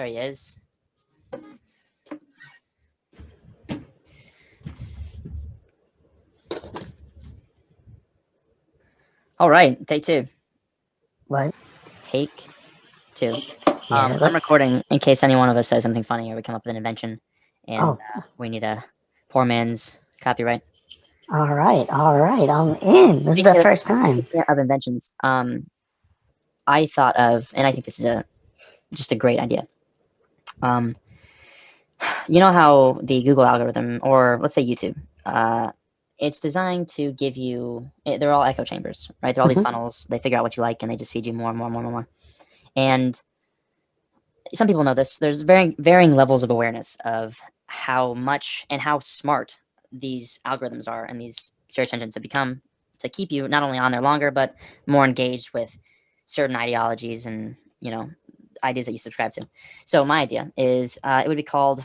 he is. All right, take two. What? Take two. Yeah. I'm recording in case any one of us says something funny or we come up with an invention, and Oh. we need a poor man's copyright. All right. I'm in. This is the first time. Of inventions, I thought of, and I think this is just a great idea. You know how the Google algorithm, or let's say YouTube, it's designed to give you. They're all echo chambers, right? They're all these funnels. They figure out what you like, and they just feed you more and more and more and more. And some people know this. There's varying levels of awareness of how much and how smart these algorithms are, and these search engines have become to keep you not only on there longer, but more engaged with certain ideologies and ideas that you subscribe to. So my idea is it would be called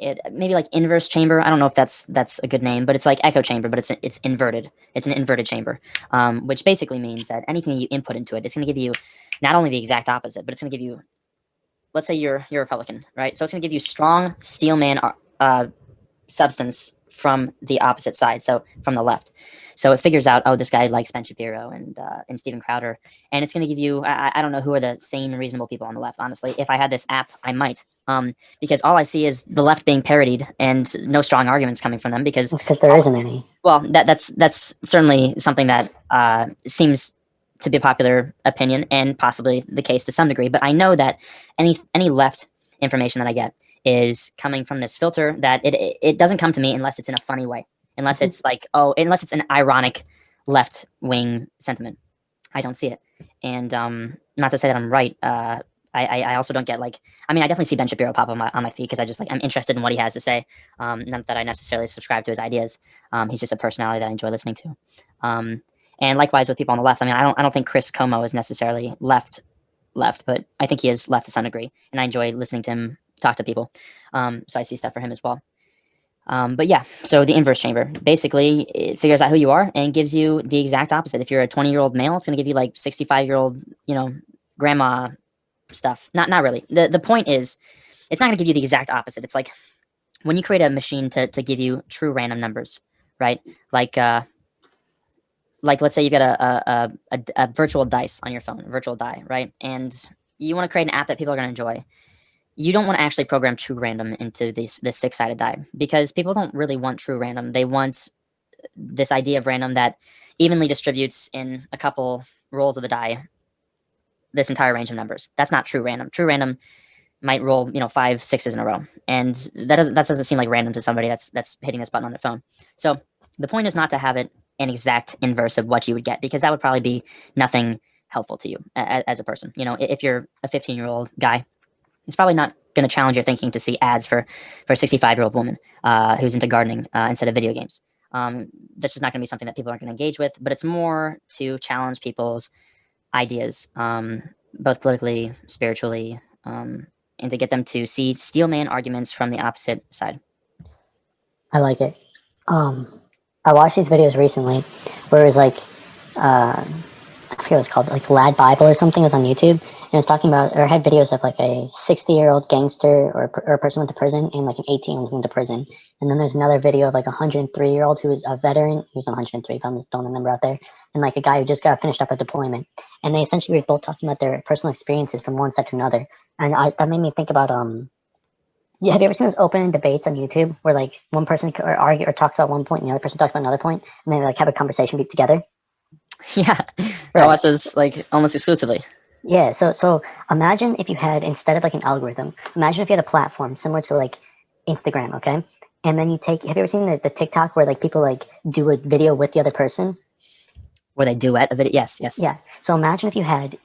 it maybe like inverse chamber. I don't know if that's a good name, but it's like echo chamber, but it's inverted. It's an inverted chamber, which basically means that anything you input into it, it's going to give you not only the exact opposite, but it's going to give you, let's say you're a Republican, right? So it's going to give you strong steelman substance from the opposite side, so from the left. So it figures out, oh, this guy likes Ben Shapiro and Steven Crowder, and it's going to give you, I don't know who are the sane, reasonable people on the left, honestly. If I had this app, I might, because all I see is the left being parodied and no strong arguments coming from them, because there isn't any. Well, that's certainly something that seems to be a popular opinion and possibly the case to some degree. But I know that any left information that I get is coming from this filter that it doesn't come to me unless it's in a funny way, unless it's like, unless it's an ironic left wing sentiment. I don't see it. And not to say that I'm right. I also don't get I definitely see Ben Shapiro pop on my feed because I'm interested in what he has to say. Not that I necessarily subscribe to his ideas. He's just a personality that I enjoy listening to. And likewise with people on the left. I don't think Chris Como is necessarily left, but I think he is left to some degree, and I enjoy listening to him talk to people. So I see stuff for him as well. But yeah, so the inverse chamber, basically it figures out who you are and gives you the exact opposite. If you're a 20-year-old male, it's going to give you 65-year-old, grandma stuff. Not really. The point is, it's not going to give you the exact opposite. It's like when you create a machine to give you true random numbers, right? Like let's say you've got a virtual dice on your phone, virtual die, right? And you want to create an app that people are going to enjoy. You don't want to actually program true random into this six-sided die, because people don't really want true random. They want this idea of random that evenly distributes in a couple rolls of the die this entire range of numbers. That's not true random. True random might roll 5 6s in a row, and that doesn't seem like random to somebody that's hitting this button on their phone. So the point is not to have it an exact inverse of what you would get, because that would probably be nothing helpful to you as a person. If you're a 15-year-old guy, it's probably not going to challenge your thinking to see ads for a 65-year-old woman who's into gardening instead of video games. That's just not going to be something that people aren't going to engage with, but it's more to challenge people's ideas, both politically, spiritually, and to get them to see steelman arguments from the opposite side. I like it. I watched these videos recently where it was I forget what it's called, Lad Bible or something. It was on YouTube, and it was talking about, or had videos of a 60-year-old gangster or a person went to prison, and an 18-year-old went to prison. And then there's another video of a 103-year-old who was a veteran. He was 103, but I'm just throwing the number out there. And a guy who just got finished up a deployment. And they essentially were both talking about their personal experiences from one side to another. And that made me think about yeah, have you ever seen those open debates on YouTube where one person argue or talks about one point and the other person talks about another point, and they have a conversation together? Yeah, right. OS's almost exclusively. Yeah, so imagine if you had, instead of an algorithm, imagine if you had a platform similar to Instagram, okay? And then have you ever seen the TikTok where people do a video with the other person? Where they duet a video? Yes. Yeah. So imagine if you had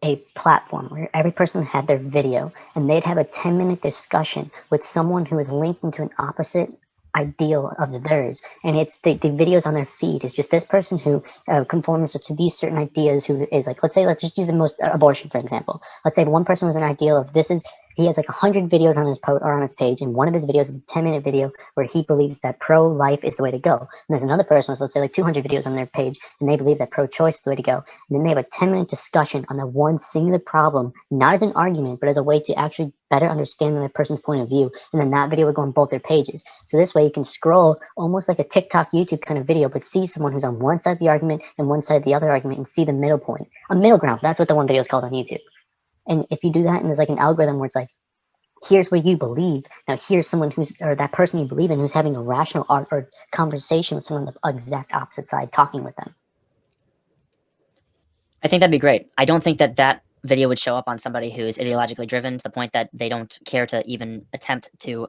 a platform where every person had their video, and they'd have a 10-minute discussion with someone who is linked into an opposite ideal of theirs, and it's the videos on their feed is just this person who conforms to these certain ideas, who is let's just use the most abortion, for example. Let's say one person was an ideal of this is he has like 100 videos on his or on his page, and one of his videos is a 10-minute video where he believes that pro-life is the way to go. And there's another person with, let's say, like 200 videos on their page, and they believe that pro-choice is the way to go. And then they have a 10-minute discussion on the one singular problem, not as an argument, but as a way to actually better understand the person's point of view. And then that video would go on both their pages. So this way you can scroll almost like a TikTok, YouTube kind of video, but see someone who's on one side of the argument and one side of the other argument and see the middle point. A middle ground. That's what the one video is called on YouTube. And if you do that, and there's like an algorithm where it's like, here's what you believe. Now here's someone or that person you believe in who's having a rational or conversation with someone on the exact opposite side, talking with them. I think that'd be great. I don't think that video would show up on somebody who is ideologically driven to the point that they don't care to even attempt to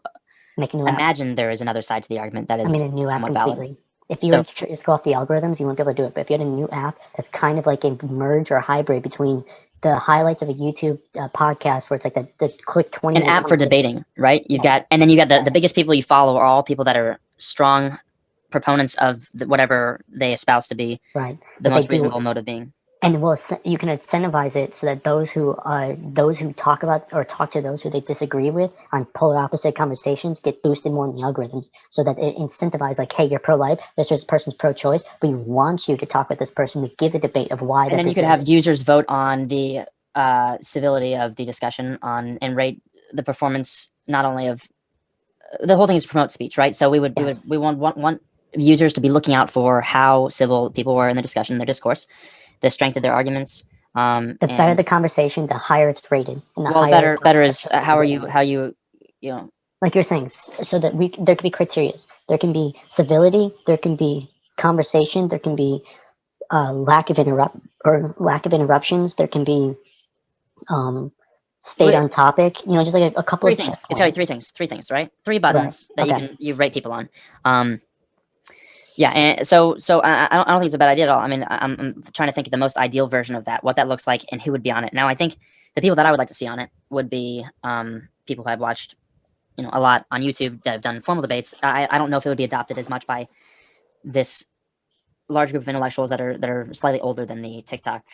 Make a new imagine there is another side to the argument that is a new app somewhat completely. valid. If you were to just go off the algorithms, you wouldn't be able to do it. But if you had a new app that's kind of like a merge or a hybrid between the highlights of a YouTube podcast, where it's like the click 20. An app for debating, right? You've got, and then you got the biggest people you follow are all people that are strong proponents of whatever they espouse to be the most reasonable mode of being. And you can incentivize it so that those who talk about or talk to those who they disagree with on polar opposite conversations get boosted more in the algorithms, so that it incentivizes, like, hey, you're pro-life, this person's pro-choice, we want you to talk with this person to give the debate of why. And then you could have users vote on the civility of the discussion and rate the performance, not only of the whole thing is promote speech, right? So we want users to be looking out for how civil people were in the discussion, their discourse, the strength of their arguments. The better the conversation, the higher it's rated. And the better is how you like you're saying, so that there can be criteria. There can be civility, there can be conversation, there can be lack of interruptions, there can be stayed on topic. Just like a couple of things. It's got three things, right? 3 buttons that you rate people on. Yeah, and so I don't think it's a bad idea at all. I mean, I'm trying to think of the most ideal version of that, what that looks like, and who would be on it. Now, I think the people that I would like to see on it would be people who I've watched, a lot on YouTube that have done formal debates. I don't know if it would be adopted as much by this large group of intellectuals that are slightly older than the TikTok,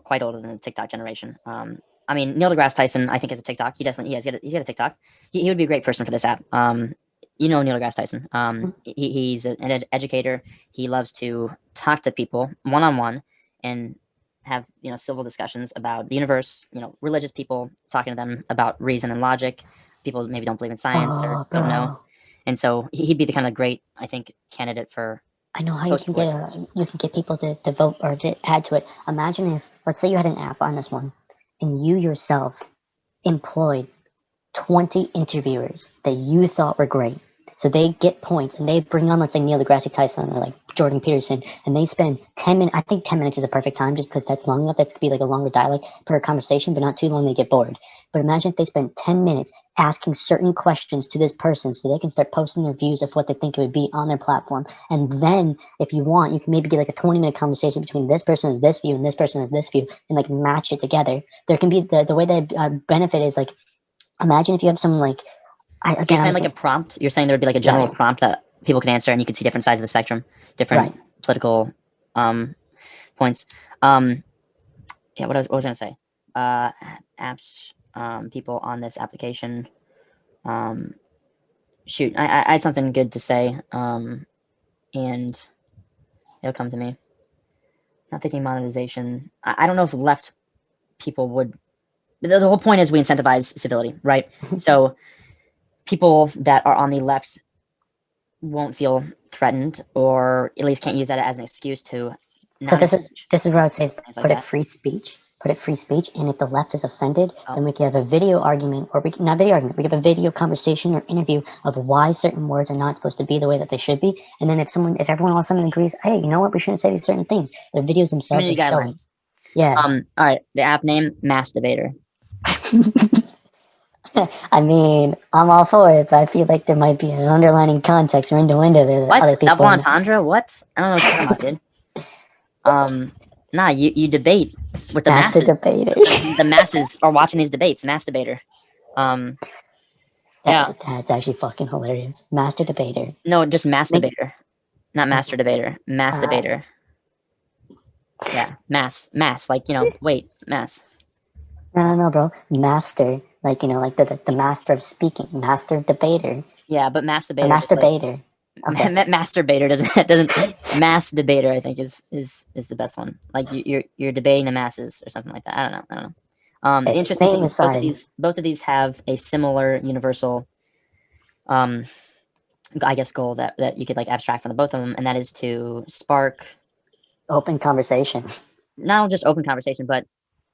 quite older than the TikTok generation. I mean, Neil deGrasse Tyson, I think, has a TikTok. He's got a TikTok. He would be a great person for this app. Neil deGrasse Tyson. He's an educator. He loves to talk to people one-on-one and have civil discussions about the universe. Religious people, talking to them about reason and logic. People maybe don't believe in science or don't know, and so he'd be the kind of great, I think, candidate for. I know how you can get people to vote or to add to it. Imagine if, let's say, you had an app on this one, and you yourself employed 20 interviewers that you thought were great. So they get points, and they bring on, let's say, Neil deGrasse Tyson or like Jordan Peterson, and they spend 10 minutes. I think 10 minutes is a perfect time, just because that's long enough. That could be like a longer dialogue per conversation, but not too long they get bored. But imagine if they spend 10 minutes asking certain questions to this person, so they can start posting their views of what they think it would be on their platform. And then, if you want, you can maybe get like a 20-minute conversation between this person has this view and this person has this view, and like match it together. There can be the way that benefit is, like, imagine if you have someone like. You're saying like a prompt? You're saying there would be like a general prompt that people could answer, and you could see different sides of the spectrum, different political points. Yeah, what was I going to say? Apps, people on this application. Shoot, I had something good to say, and it'll come to me. Not thinking monetization. I don't know if left people would. The whole point is we incentivize civility, right? So people that are on the left won't feel threatened, or at least can't use that as an excuse to. So this is what I would say: is put it free speech. Put it free speech, and if the left is offended, then we can have a video argument, or not video argument. We have a video conversation or interview of why certain words are not supposed to be the way that they should be. And then if everyone all of a sudden agrees, hey, you know what, we shouldn't say these certain things. The videos themselves are showing. Yeah. All right. The app name: Mass Debater. I mean, I'm all for it, but I feel like there might be an underlining context or innuendo there. What? Other people double entendre? What? I don't know what you're talking about, dude. Nah, you debate with the masses. Debater. The masses are watching these debates. Mass Debater. Yeah. That's actually fucking hilarious. Master Debater. No, just Mass Debater. Not Master Debater. Mass Debater. Yeah, mass. Like, wait, mass. No, bro. Master like like the master of speaking, master debater, Yeah, but or masturbator is like masturbator. Okay, masturbator doesn't mass debater. I think is the best one. Like you're debating the masses or something like that. I don't know. The okay. interesting thing Name is aside, both of these have a similar universal um I guess goal that you could like abstract from the both of them, and that is to spark open conversation, not just open conversation, but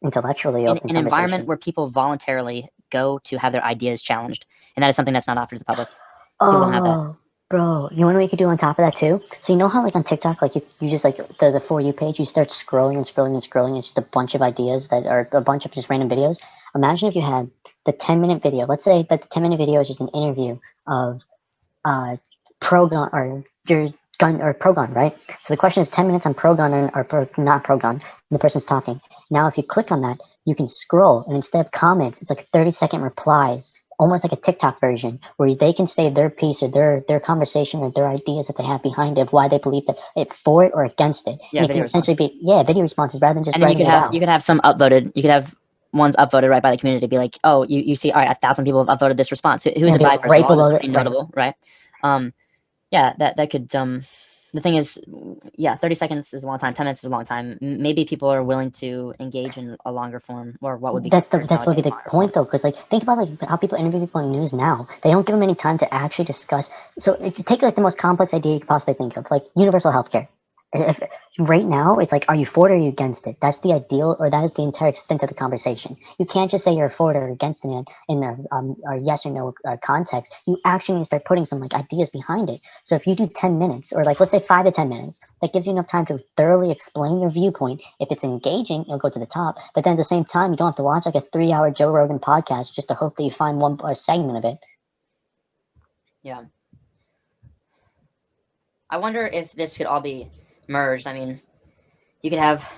intellectually open an environment conversation. where people voluntarily go to have their ideas challenged, and that is something that's not offered to the public. People don't have that. Oh, bro, you know what we could do on top of that too? So you know how like on TikTok, like you just like the For You page, you start scrolling and scrolling and scrolling. It's just a bunch of ideas that are a bunch of just random videos. Imagine if you had the 10-minute video. Let's say that the 10-minute video is just an interview of uh pro gun or your gun or pro gun, right? So the question is 10 minutes on pro gun or not pro gun, and the person's talking. Now if you click on that, you can scroll, and instead of comments, it's like 30-second replies, almost like a TikTok version, where they can say their piece or their conversation or their ideas that they have behind it, why they believe that it for it or against it. Yeah, And it can video essentially responses. be video responses rather than just And then writing it out. you could have some upvoted. You could have ones upvoted right by the community. Be like, oh, you see, all right, 1,000 people have upvoted this response. Who is And it be by? First of right all, is below this it, pretty right? notable, right? Yeah, that could the thing is, yeah, 30 seconds is a long time. 10 minutes is a long time. Maybe people are willing to engage in a longer form, or what would be considered That's what would nowadays be the longer form. point though, because like think about like how people interview people in news now. They don't give them any time to actually discuss. So if you take like the most complex idea you could possibly think of, like universal healthcare. If, right now, it's like, are you for it or are you against it? That's the ideal, or that is the entire extent of the conversation. You can't just say you're for it or against it in the or yes or no context. You actually need to start putting some like ideas behind it. So if you do 10 minutes, or like let's say 5 to 10 minutes, that gives you enough time to thoroughly explain your viewpoint. If it's engaging, it'll go to the top. But then at the same time, you don't have to watch like a 3 hour Joe Rogan podcast just to hope that you find one segment of it. Yeah. I wonder if this could all be merged. I mean, you could have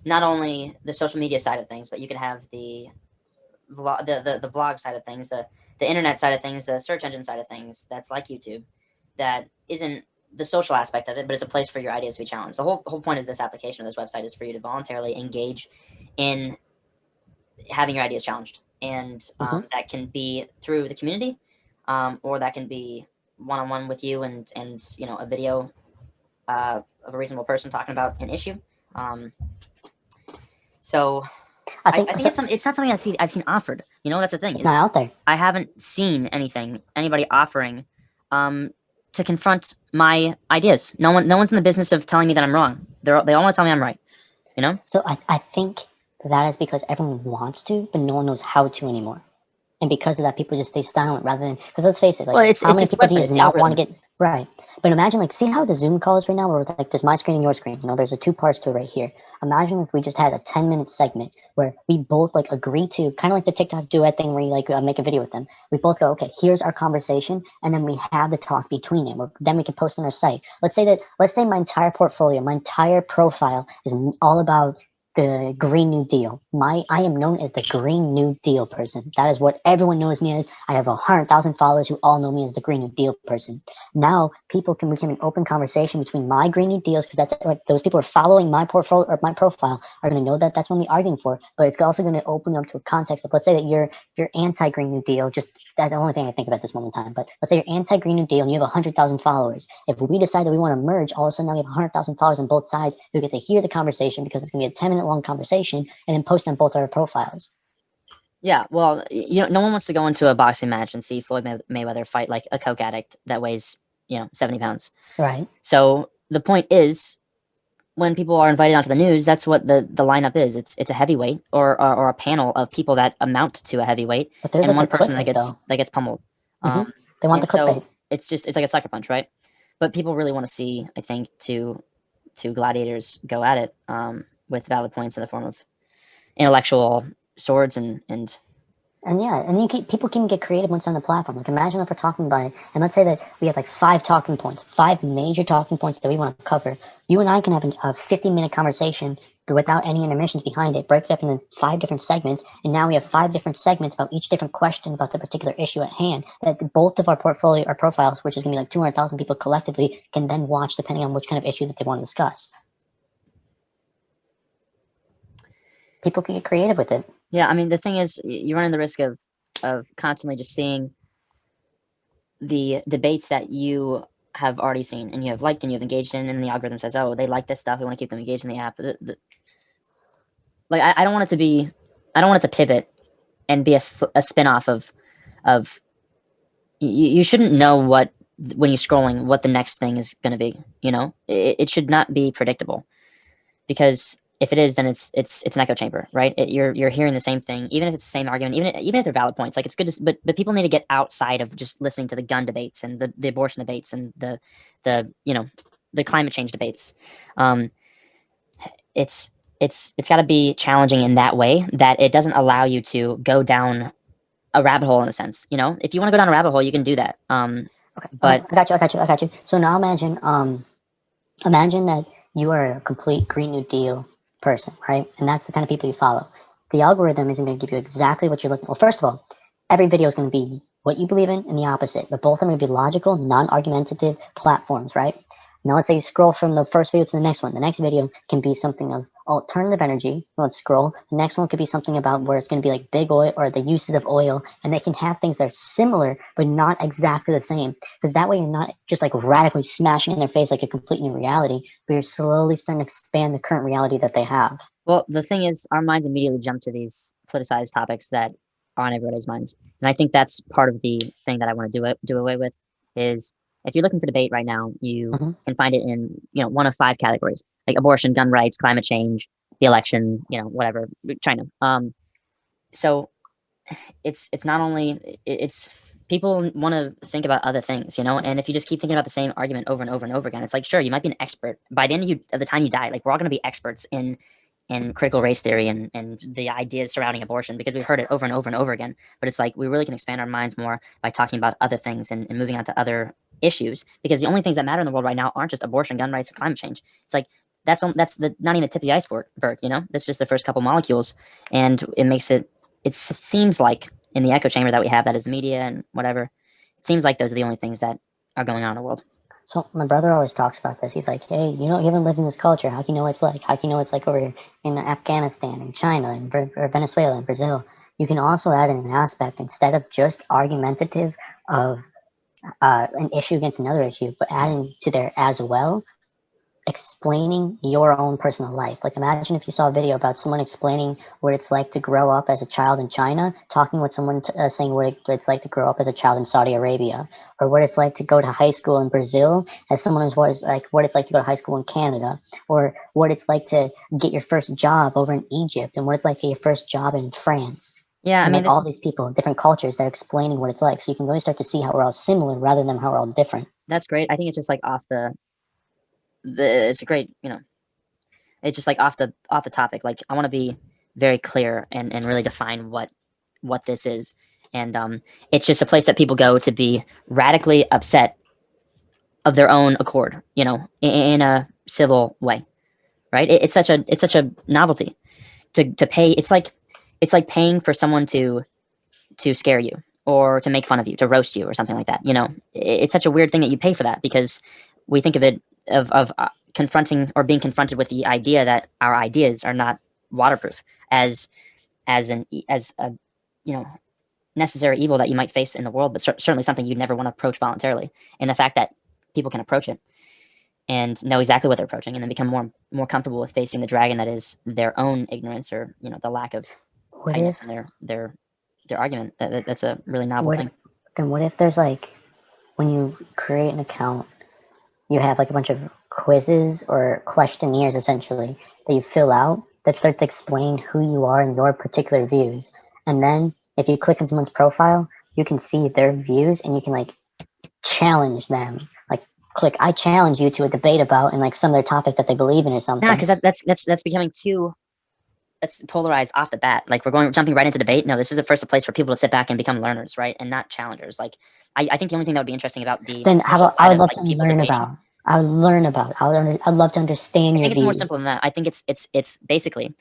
not only the social media side of things, but you could have the the blog side of things, the internet side of things, the search engine side of things. That's like YouTube. That isn't the social aspect of it, but it's a place for your ideas to be challenged. The whole point of this application of this website is for you to voluntarily engage in having your ideas challenged, and Hmm. that can be through the community, or that can be one on one with you and a video of a reasonable person talking about an issue. Um, so I I think think so. it's not something I've seen offered. That's the thing It's not is out there. I haven't seen anybody offering um, to confront my ideas. No one's in the business of telling me that I'm wrong. They all want to tell me I'm right. You know? So I think that is because everyone wants to, but no one knows how to anymore. And because of that, people just stay silent rather than, because let's face it, like Well, how it's many just the people do website. you It's the not want algorithm. to get right? But imagine like, see how the Zoom call is right now, where like there's my screen and your screen. There's a two parts to it right here. Imagine if we just had a 10-minute segment where we both like agree to, kind of like the TikTok duet thing where you like make a video with them. We both go, okay, here's our conversation, and then we have the talk between it. Then we can post on our site. Let's say my entire portfolio, my entire profile is all about the Green New Deal. I am known as the Green New Deal person. That is what everyone knows me as. I have 100,000 followers who all know me as the Green New Deal person. Now people can become an open conversation between my Green New Deals, because that's what those people are following my portfolio or my profile are going to know that that's what we're arguing for. But it's also going to open up to a context of, let's say that you're anti Green New Deal. Just that's the only thing I think of at this moment in time. But let's say you're anti Green New Deal and you have 100,000 followers. If we decide that we want to merge, all of a sudden now we have 100,000 followers on both sides who get to hear the conversation, because it's going to be a 10-minute long conversation, and then post on both our profiles. Yeah. Well, no one wants to go into a boxing match and see Floyd Mayweather fight like a coke addict that weighs 70 pounds. Right. So the point is, when people are invited onto the news, that's what the lineup is. It's a heavyweight or a panel of people that amount to a heavyweight, But there's and like the one person clickbait though. that gets pummeled. Hmm. Um, They want and the so clickbait. it's like a sucker punch, right? But people really want to see, I think, two gladiators go at it with valid points in the form of intellectual swords and And yeah, and people can get creative once on the platform. Like imagine if we're talking about it, and let's say that we have like 5 talking points, 5 major talking points that we want to cover. You and I can have a 50-minute conversation without any intermissions behind it, break it up into 5 different segments, and now we have 5 different segments about each different question about the particular issue at hand that both of our portfolio or profiles, which is going to be like 200,000 people collectively, can then watch depending on which kind of issue that they want to discuss. People can get creative with it. Yeah, I mean, the thing is, you're running the risk of constantly just seeing the debates that you have already seen and you have liked and you have engaged in, and the algorithm says, "Oh, they like this stuff. We want to keep them engaged in the app." Like, I don't want it to be, I don't want it to pivot and be a spin-off of you shouldn't know what when you're scrolling what the next thing is going to be. It should not be predictable, because if it is, then it's an echo chamber, right? You're hearing the same thing, even if it's the same argument, even if they're valid points. Like, it's good to, but people need to get outside of just listening to the gun debates and the abortion debates and the climate change debates. Um, it's got to be challenging in that way that it doesn't allow you to go down a rabbit hole, in a sense. If you want to go down a rabbit hole, you can do that. Okay, okay, But I got you. So now imagine that you are a complete Green New Deal person, right? And that's the kind of people you follow. The algorithm isn't going to give you exactly what you're looking for. Well, first of all, every video is going to be what you believe in and the opposite, but both of them are going to be logical, non-argumentative platforms, right? Now, let's say you scroll from the first video to the next one. The next video can be something of alternative energy. Let's scroll. The next one could be something about where it's going to be like big oil or the uses of oil, and they can have things that are similar but not exactly the same. Because that way you're not just like radically smashing in their face like a complete new reality, but you're slowly starting to expand the current reality that they have. Well, the thing is, our minds immediately jump to these politicized topics that are on everybody's minds, and I think that's part of the thing that I want to do away with. Is, if you're looking for debate right now, you Mm-hmm. can find it in one of five categories, like abortion, gun rights, climate change, the election, whatever, China. So it's not only it's people want to think about other things, and if you just keep thinking about the same argument over and over and over again, it's like, sure, you might be an expert by the end of the time you die. Like, we're all going to be experts in critical race theory and the ideas surrounding abortion, because we've heard it over and over and over again. But it's like, we really can expand our minds more by talking about other things and moving on to other issues, because the only things that matter in the world right now aren't just abortion, gun rights, and climate change. It's like, that's the not even the tip of the iceberg. That's just the first couple molecules, and it seems like, in the echo chamber that we have, that is the media and whatever, it seems like those are the only things that are going on in the world. So my brother always talks about this. He's like, "Hey, you haven't lived in this culture. How can you know what it's like? How can you know what it's like over in Afghanistan and China and or Venezuela and Brazil?" You can also add in an aspect, instead of just argumentative of an issue against another issue, but adding to there as well, explaining your own personal life. Like, imagine if you saw a video about someone explaining what it's like to grow up as a child in China, talking with someone saying what it's like to grow up as a child in Saudi Arabia, or what it's like to go to high school in Brazil, as someone who's what it's like to go to high school in Canada, or what it's like to get your first job over in Egypt, and what it's like to get your first job in France. Yeah, I And mean, like all these people, different cultures, they're explaining what it's like, so you can really start to see how we're all similar rather than how we're all different. that's great. I think it's just like off it's a great, it's just like off the topic. Like, I want to be very clear and really define what this is. And it's just a place that people go to be radically upset of their own accord, in a civil way, right? It's such a novelty to pay. It's like paying for someone to scare you, or to make fun of you, to roast you, or something like that. It's such a weird thing that you pay for that, because we think of it of confronting, or being confronted with the idea that our ideas are not waterproof, as as a you know necessary evil that you might face in the world, but certainly something you'd never want to approach voluntarily. And the fact that people can approach it and know exactly what they're approaching, and then become more comfortable with facing the dragon that is their own ignorance, or the lack of What tightness if in their argument. That's a really novel what thing. then what if there's like, when you create an account, you have like a bunch of quizzes or questionnaires essentially that you fill out that starts to explain who you are and your particular views. And then if you click on someone's profile, you can see their views and you can like challenge them. Like, click I challenge you to a debate about, and like some other topic that they believe in or Yeah, something. because that's becoming too, that's polarized off the bat. Like, we're jumping right into debate. No, this is a place for people to sit back and become learners, right, and not challengers. Like, I think the only thing that would be interesting about the Then how initial about, I thread would of, love like, to people learn debating. about I'd love to understand I your think it's more views. simple than that. I think it's basically,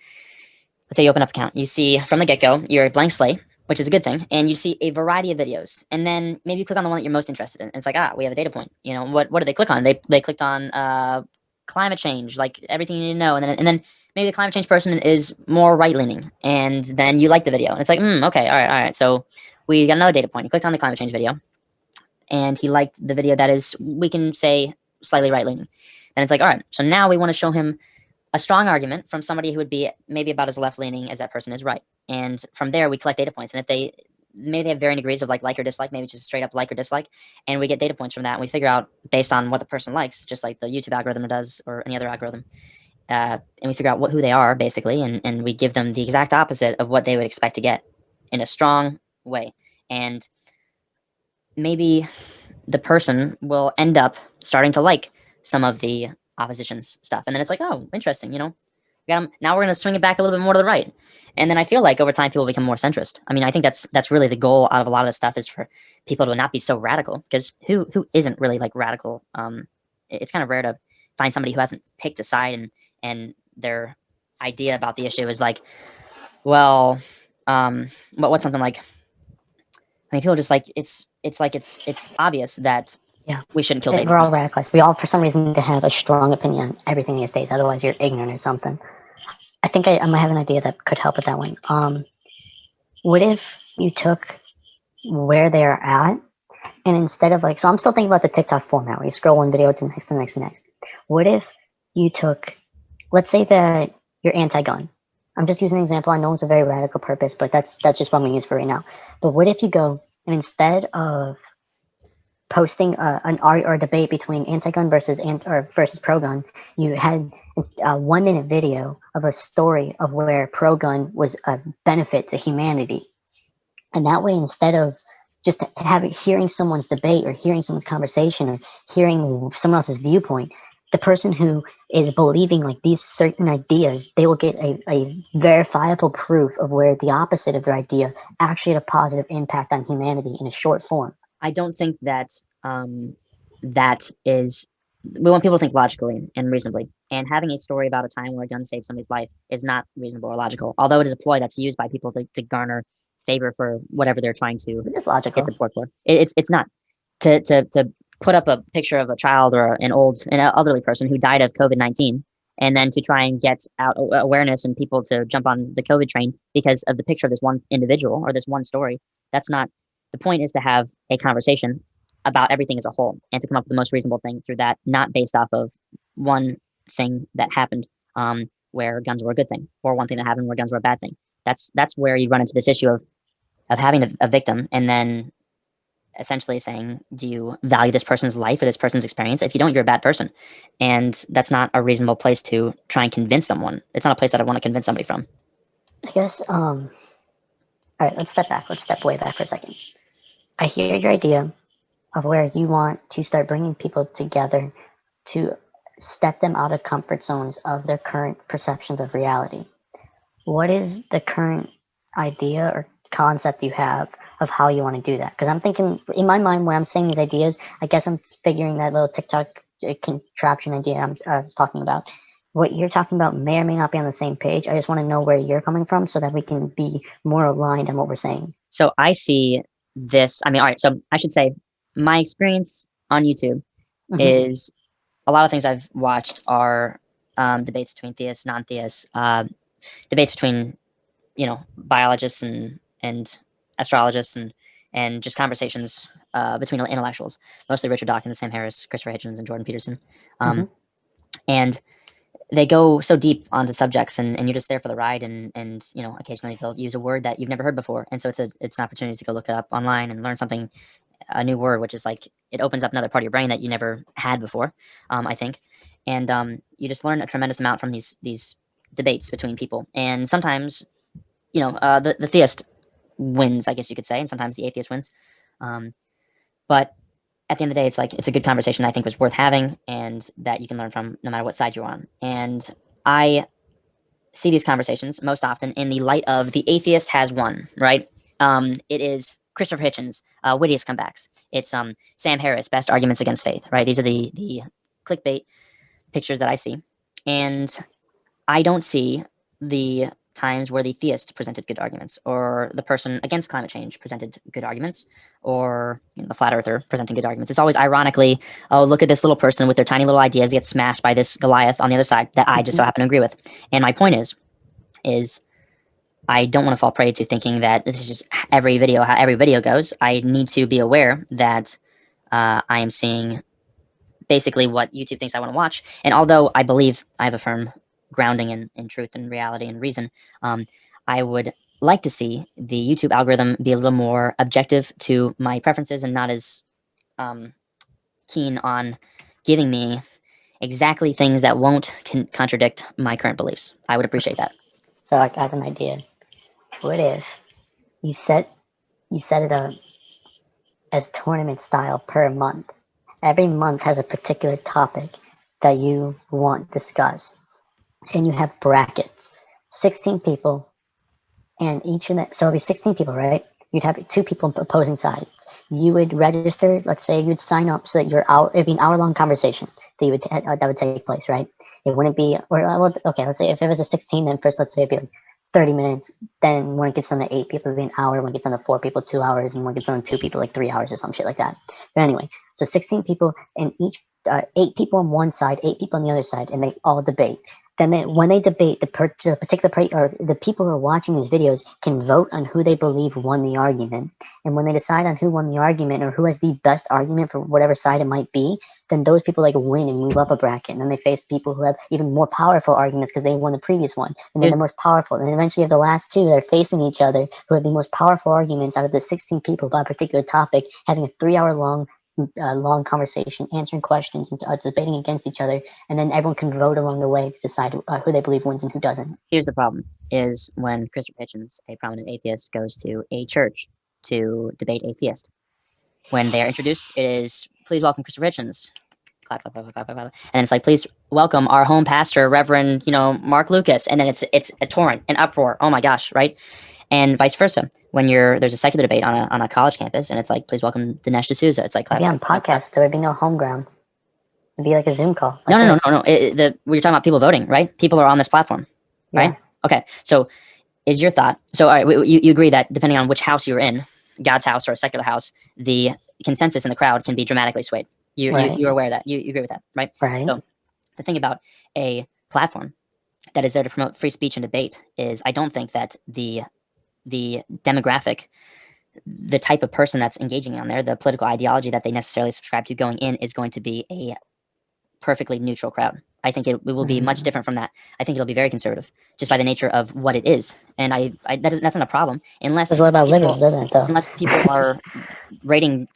let's say you open up an account, you see from the get-go you're a blank slate, which is a good thing, and you see a variety of videos, and then maybe you click on the one that you're most interested in, and it's like, we have a data point. What did they click on? They clicked on climate change, like everything you need to know, and then maybe the climate change person is more right leaning, and then you like the video, and it's like, okay, all right. So we got another data point. He clicked on the climate change video, and he liked the video that is, we can say, slightly right leaning. Then it's like, all right, so now we want to show him a strong argument from somebody who would be maybe about as left leaning as that person is right. And from there, we collect data points. And if maybe they have varying degrees of like or dislike, maybe just straight up like or dislike, and we get data points from that, and we figure out based on what the person likes, just like the YouTube algorithm does or any other algorithm. And we figure out who they are basically, and we give them the exact opposite of what they would expect to get in a strong way. And maybe the person will end up starting to like some of the opposition's stuff, and then it's like, oh, interesting, now we're going to swing it back a little bit more to the right. And then I feel like over time people become more centrist. I mean, I think that's really the goal out of a lot of this stuff, is for people to not be so radical, because who isn't really like radical? It's kind of rare to find somebody who hasn't picked a side, and their idea about the issue is like, well, but what's something like, I mean, people just like, it's obvious that Yeah. we shouldn't kill babies. We're all radicalized. We all, for some reason, have a strong opinion on everything these days. Otherwise, you're ignorant or something. I think I might have an idea that could help with that one. What if you took where they're at, and instead of like, so I'm still thinking about the TikTok format where you scroll one video to the next, to the next, to the next. What if you took, let's say that you're anti-gun. I'm just using an example. I know it's a very radical purpose, but that's just what I'm going to use for right now. But what if you go, and instead of posting an art or a debate between anti-gun versus pro-gun, you had a 1 minute video of a story of where pro-gun was a benefit to humanity, and that way, instead of just hearing someone's debate or hearing someone's conversation or hearing someone else's viewpoint, the person who is believing like these certain ideas, they will get a verifiable proof of where the opposite of their idea actually had a positive impact on humanity in a short form. I don't think that that is. We want people to think logically and reasonably. And having a story about a time where a gun saved somebody's life is not reasonable or logical. Although it is a ploy that's used by people to garner favor for whatever they're trying to It's logical. get support for. It's not to put up a picture of a child or an elderly person who died of COVID-19, and then to try and get out awareness and people to jump on the COVID train because of the picture of this one individual or this one story. That's not the point. Is to have a conversation about everything as a whole and to come up with the most reasonable thing through that, not based off of one thing that happened where guns were a good thing, or one thing that happened where guns were a bad thing. That's where you run into this issue of having a victim and then essentially saying, do you value this person's life or this person's experience? If you don't, you're a bad person. And that's not a reasonable place to try and convince someone. It's not a place that I want to convince somebody from. I guess, all right, let's step back. Let's step way back for a second. I hear your idea of where you want to start bringing people together to step them out of comfort zones of their current perceptions of reality. What is the current idea or concept you have of how you want to do that? Because I'm thinking, in my mind, when I'm saying these ideas, I guess I'm figuring that little TikTok contraption idea I was talking about. What you're talking about may or may not be on the same page. I just want to know where you're coming from so that we can be more aligned on what we're saying. So I see this. I mean, all right. So I should say my experience on YouTube is a lot of things I've watched are debates between theists, non-theists, debates between biologists and astrologists, and just conversations between intellectuals, mostly Richard Dawkins, Sam Harris, Christopher Hitchens, and Jordan Peterson. And they go so deep onto subjects, and you're just there for the ride, and occasionally they'll use a word that you've never heard before, and so it's an opportunity to go look it up online and learn something, a new word, which is like, it opens up another part of your brain that you never had before, I think. And you just learn a tremendous amount from these debates between people. And sometimes, the theist wins, I guess you could say, and sometimes the atheist wins. But at the end of the day, it's like, it's a good conversation I think was worth having, and that you can learn from no matter what side you're on. And I see these conversations most often in the light of the atheist has won, right? It is Christopher Hitchens' wittiest comebacks. It's Sam Harris, best arguments against faith, right? These are the clickbait pictures that I see. And I don't see the times where the theist presented good arguments, or the person against climate change presented good arguments, or the flat earther presenting good arguments. It's always ironically, oh, look at this little person with their tiny little ideas get smashed by this Goliath on the other side that I just so happen to agree with. And my point is I don't want to fall prey to thinking that this is just how every video goes. I need to be aware that I am seeing basically what YouTube thinks I want to watch. And although I believe I have a firm grounding in truth and reality and reason, I would like to see the YouTube algorithm be a little more objective to my preferences and not as keen on giving me exactly things that won't contradict my current beliefs. I would appreciate that. So I have an idea. What if you set it up as tournament style per month? Every month has a particular topic that you want discussed, and you have brackets. 16 people, and each of them, so it'll be 16 people, right? You'd have 2 people on opposing sides. You would register, let's say you'd sign up so that it'd be an hour-long conversation that would take place, right? It wouldn't be, okay, let's say if it was a 16, then first let's say it'd be like 30 minutes. Then when it gets down to 8 people, it'd be an hour. When it gets down to 4 people, 2 hours. And when it gets down to 2 people, like 3 hours or some shit like that. But anyway, so 16 people, and each 8 people on one side, 8 people on the other side, and they all debate. Then when they debate, the people who are watching these videos can vote on who they believe won the argument. And when they decide on who won the argument or who has the best argument for whatever side it might be, then those people win and move up a bracket. And then they face people who have even more powerful arguments because they won the previous one. And they're the most powerful. And then eventually you have the last 2 that are facing each other who have the most powerful arguments out of the 16 people about a particular topic, having a 3-hour-long conversation, answering questions, and debating against each other, and then everyone can vote along the way to decide who they believe wins and who doesn't. Here's the problem: is when Christopher Hitchens, a prominent atheist, goes to a church to debate a theist. When they are introduced, it is please welcome Christopher Hitchens. Clap, clap, clap, clap, clap, clap. And it's like, please welcome our home pastor, Reverend, Mark Lucas. And then it's a torrent, an uproar. Oh my gosh, right? And vice versa. When there's a secular debate on a college campus, and it's like, please welcome Dinesh D'Souza. It's like, clap, on podcast, there would be no home ground. It'd be like a Zoom call. No. We're talking about people voting, right? People are on this platform, right? Yeah. Okay. So is your thought, all right, you agree that depending on which house you're in, God's house or a secular house, the consensus in the crowd can be dramatically swayed. You're aware of that. You agree with that, right? Right. So the thing about a platform that is there to promote free speech and debate is I don't think that the demographic, the type of person that's engaging on there, the political ideology that they necessarily subscribe to going in is going to be a perfectly neutral crowd. I think it will be much different from that. I think it'll be very conservative just by the nature of what it is. And that's not a problem unless it's about liberals, doesn't it, though? Unless people are rating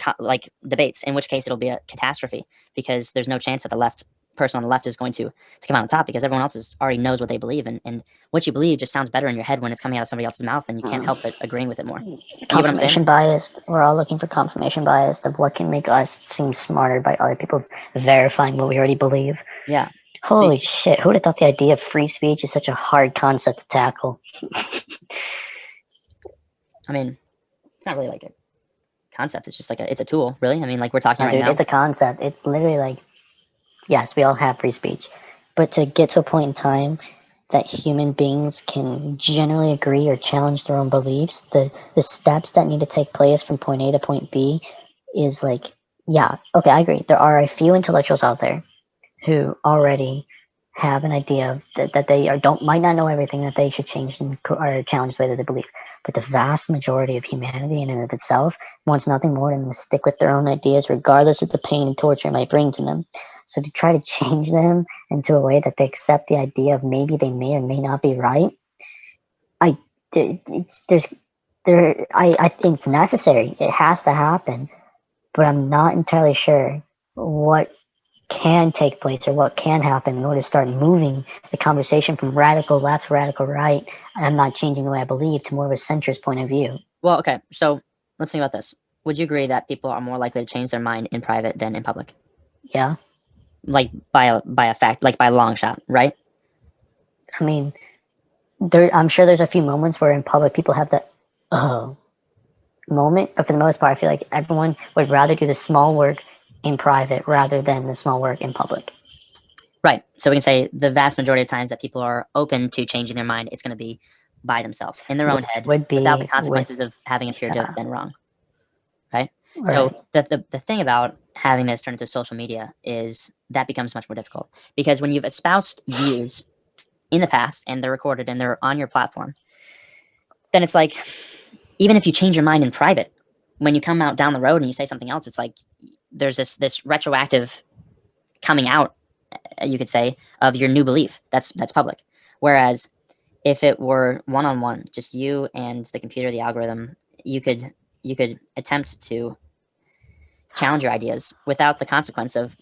debates, in which case it'll be a catastrophe because there's no chance that the person on the left is going to come out on top because everyone else already knows what they believe, and what you believe just sounds better in your head when it's coming out of somebody else's mouth, and you can't help but agreeing with it more. Confirmation bias. We're all looking for confirmation bias of what can make us seem smarter by other people verifying what we already believe. Yeah. Holy shit! Who would have thought the idea of free speech is such a hard concept to tackle? I mean, it's not really like a concept. It's just like it's a tool, really. I mean, like we're talking right now. It's a concept. It's literally like, yes, we all have free speech, but to get to a point in time that human beings can generally agree or challenge their own beliefs, the steps that need to take place from point A to point B is like, yeah, okay, I agree. There are a few intellectuals out there who already have an idea that they might not know everything, that they should change or challenge the way that they believe. But the vast majority of humanity in and of itself wants nothing more than to stick with their own ideas, regardless of the pain and torture it might bring to them. So to try to change them into a way that they accept the idea of maybe they may or may not be right, I think it's necessary. It has to happen, but I'm not entirely sure what can take place or what can happen in order to start moving the conversation from radical left to radical right. And I'm not changing the way I believe to more of a centrist point of view. Well, okay, so let's think about this. Would you agree that people are more likely to change their mind in private than in public? Yeah. Like by a fact, like by a long shot, right? I mean, I'm sure there's a few moments where in public people have that moment, but for the most part, I feel like everyone would rather do the small work in private rather than the small work in public. Right. So we can say the vast majority of times that people are open to changing their mind, it's going to be by themselves in their own head would be without the consequences of having appeared to have been wrong. Right? So the thing about having this turn into social media is that becomes much more difficult, because when you've espoused views in the past and they're recorded and they're on your platform, then it's like, even if you change your mind in private, when you come out down the road and you say something else, it's like there's this retroactive coming out, you could say, of your new belief that's public. Whereas if it were one-on-one, just you and the computer, the algorithm, you could attempt to challenge your ideas without the consequence of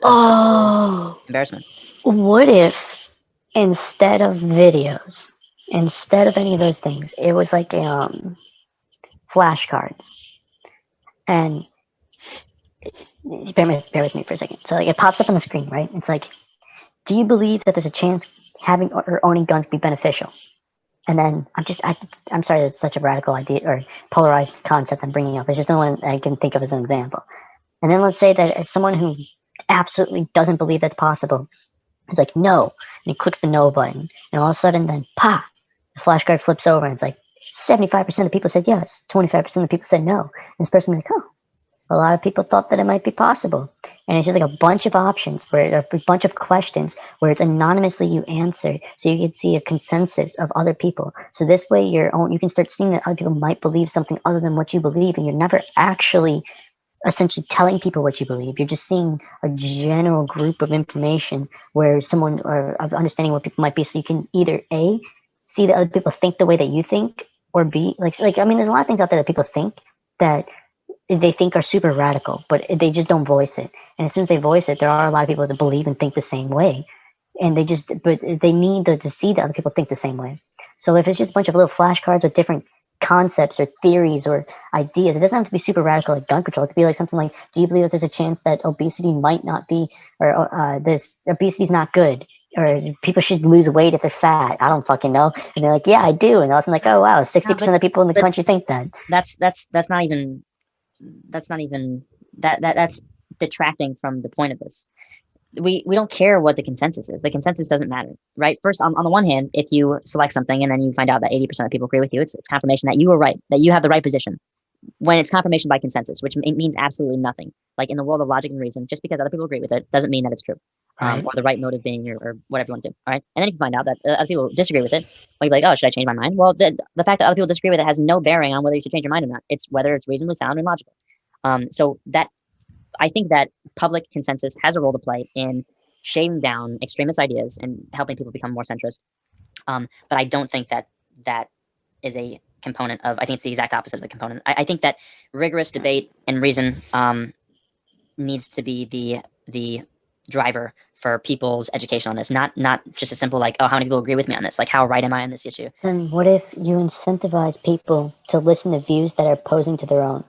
embarrassment. What if instead of videos, instead of any of those things, it was like a flashcards? And bear with me for a second. So like it pops up on the screen, right? It's like, do you believe that there's a chance having or owning guns be beneficial? And then I'm sorry, that's such a radical idea or polarized concept I'm bringing up. It's just the one I can think of as an example. And then let's say that it's someone who absolutely doesn't believe that's possible. It's like, no. And he clicks the no button. And all of a sudden, then, the flashcard flips over. And it's like, 75% of the people said yes. 25% of the people said no. And this person was like, oh, a lot of people thought that it might be possible. And it's just like a bunch of options, a bunch of questions where it's anonymously you answer, so you can see a consensus of other people. So this way, you can start seeing that other people might believe something other than what you believe, and you're never actually essentially telling people what you believe. You're just seeing a general group of information where someone, or of understanding what people might be, so you can either A, see that other people think the way that you think, or B, I mean, there's a lot of things out there that people think that they think are super radical, but they just don't voice it. And as soon as they voice it, there are a lot of people that believe and think the same way. And but they need to see that other people think the same way. So if it's just a bunch of little flashcards with different concepts or theories or ideas, it doesn't have to be super radical like gun control. It could be like something like, do you believe that there's a chance that obesity might not be, or this obesity is not good, or people should lose weight if they're fat? I don't fucking know. And they're like, yeah, I do. And I was like, oh wow, 60% of the people in the country think that. That's not even that's detracting from the point of this. We don't care what the consensus is. The consensus doesn't matter, right? First, on the one hand, if you select something and then you find out that 80% of people agree with you, it's confirmation that you were right, that you have the right position. When it's confirmation by consensus, which means absolutely nothing. Like in the world of logic and reason, just because other people agree with it doesn't mean that it's true, or the right mode of being, or whatever you want to do. All right, and then if you find out that other people disagree with it, well, you're like, oh, should I change my mind? Well, the fact that other people disagree with it has no bearing on whether you should change your mind or not. It's whether it's reasonably sound and logical. So that I think that public consensus has a role to play in shaving down extremist ideas and helping people become more centrist. But I don't think that is a component of. I think it's the exact opposite of the component. I think that rigorous debate and reason needs to be the driver for people's education on this, not just a simple like, oh, how many people agree with me on this? Like, how right am I on this issue? Then what if you incentivize people to listen to views that are opposing to their own?